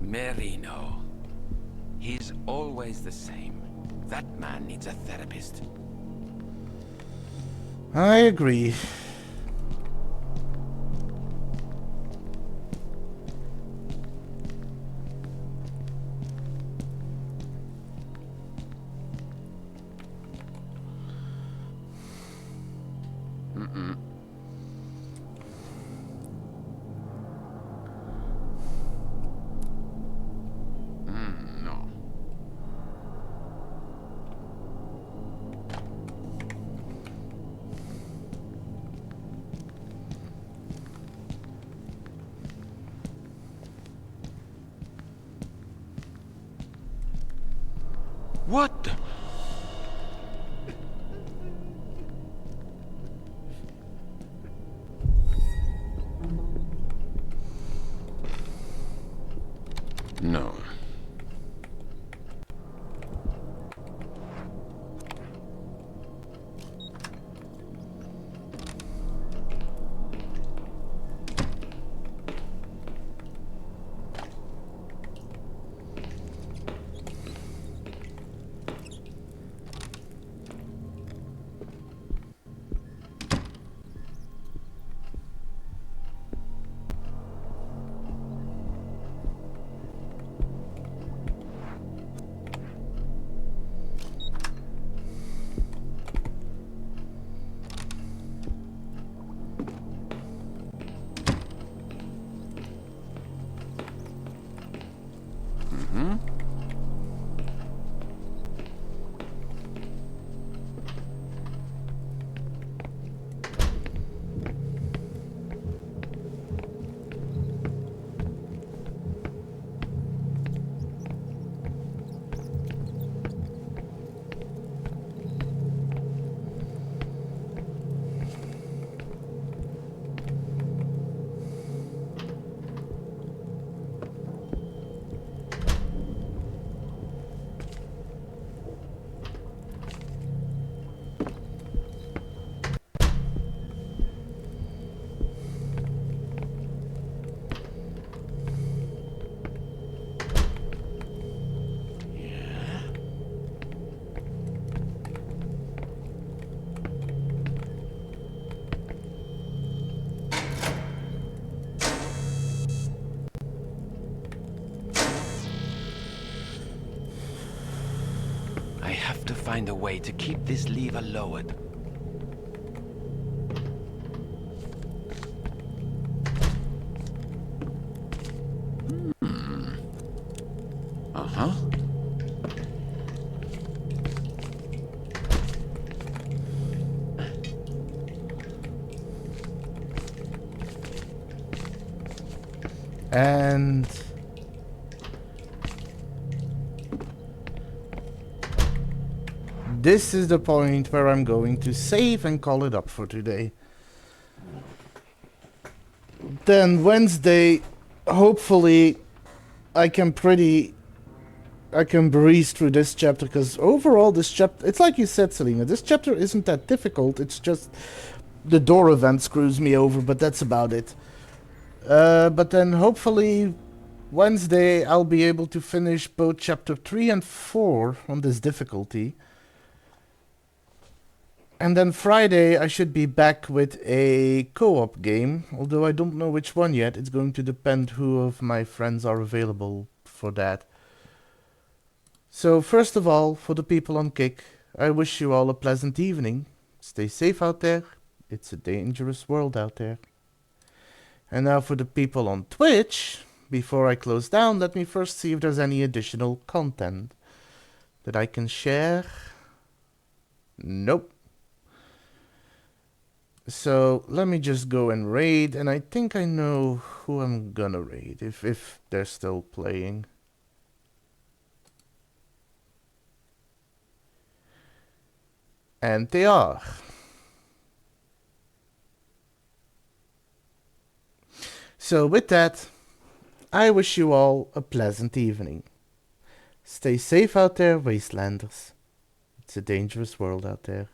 Merino. He's always the same. That man needs a therapist. I agree. No. What the? No. I have to find a way to keep this lever lowered. Uh-huh. And this is the point where I'm going to save and call it up for today. Then Wednesday, hopefully I can breeze through this chapter, because overall this chapter, it's like you said, Selena, this chapter isn't that difficult. It's just the door event screws me over, but that's about it. But then hopefully Wednesday I'll be able to finish both chapter 3 and 4 on this difficulty. And then Friday I should be back with a co-op game, although I don't know which one yet. It's going to depend who of my friends are available for that. So first of all, for the people on Kick, I wish you all a pleasant evening. Stay safe out there. It's a dangerous world out there. And now for the people on Twitch, before I close down, let me first see if there's any additional content that I can share. Nope. So let me just go and raid, and I think I know who I'm gonna raid, if they're still playing. And they are. So with that, I wish you all a pleasant evening. Stay safe out there, Wastelanders. It's a dangerous world out there.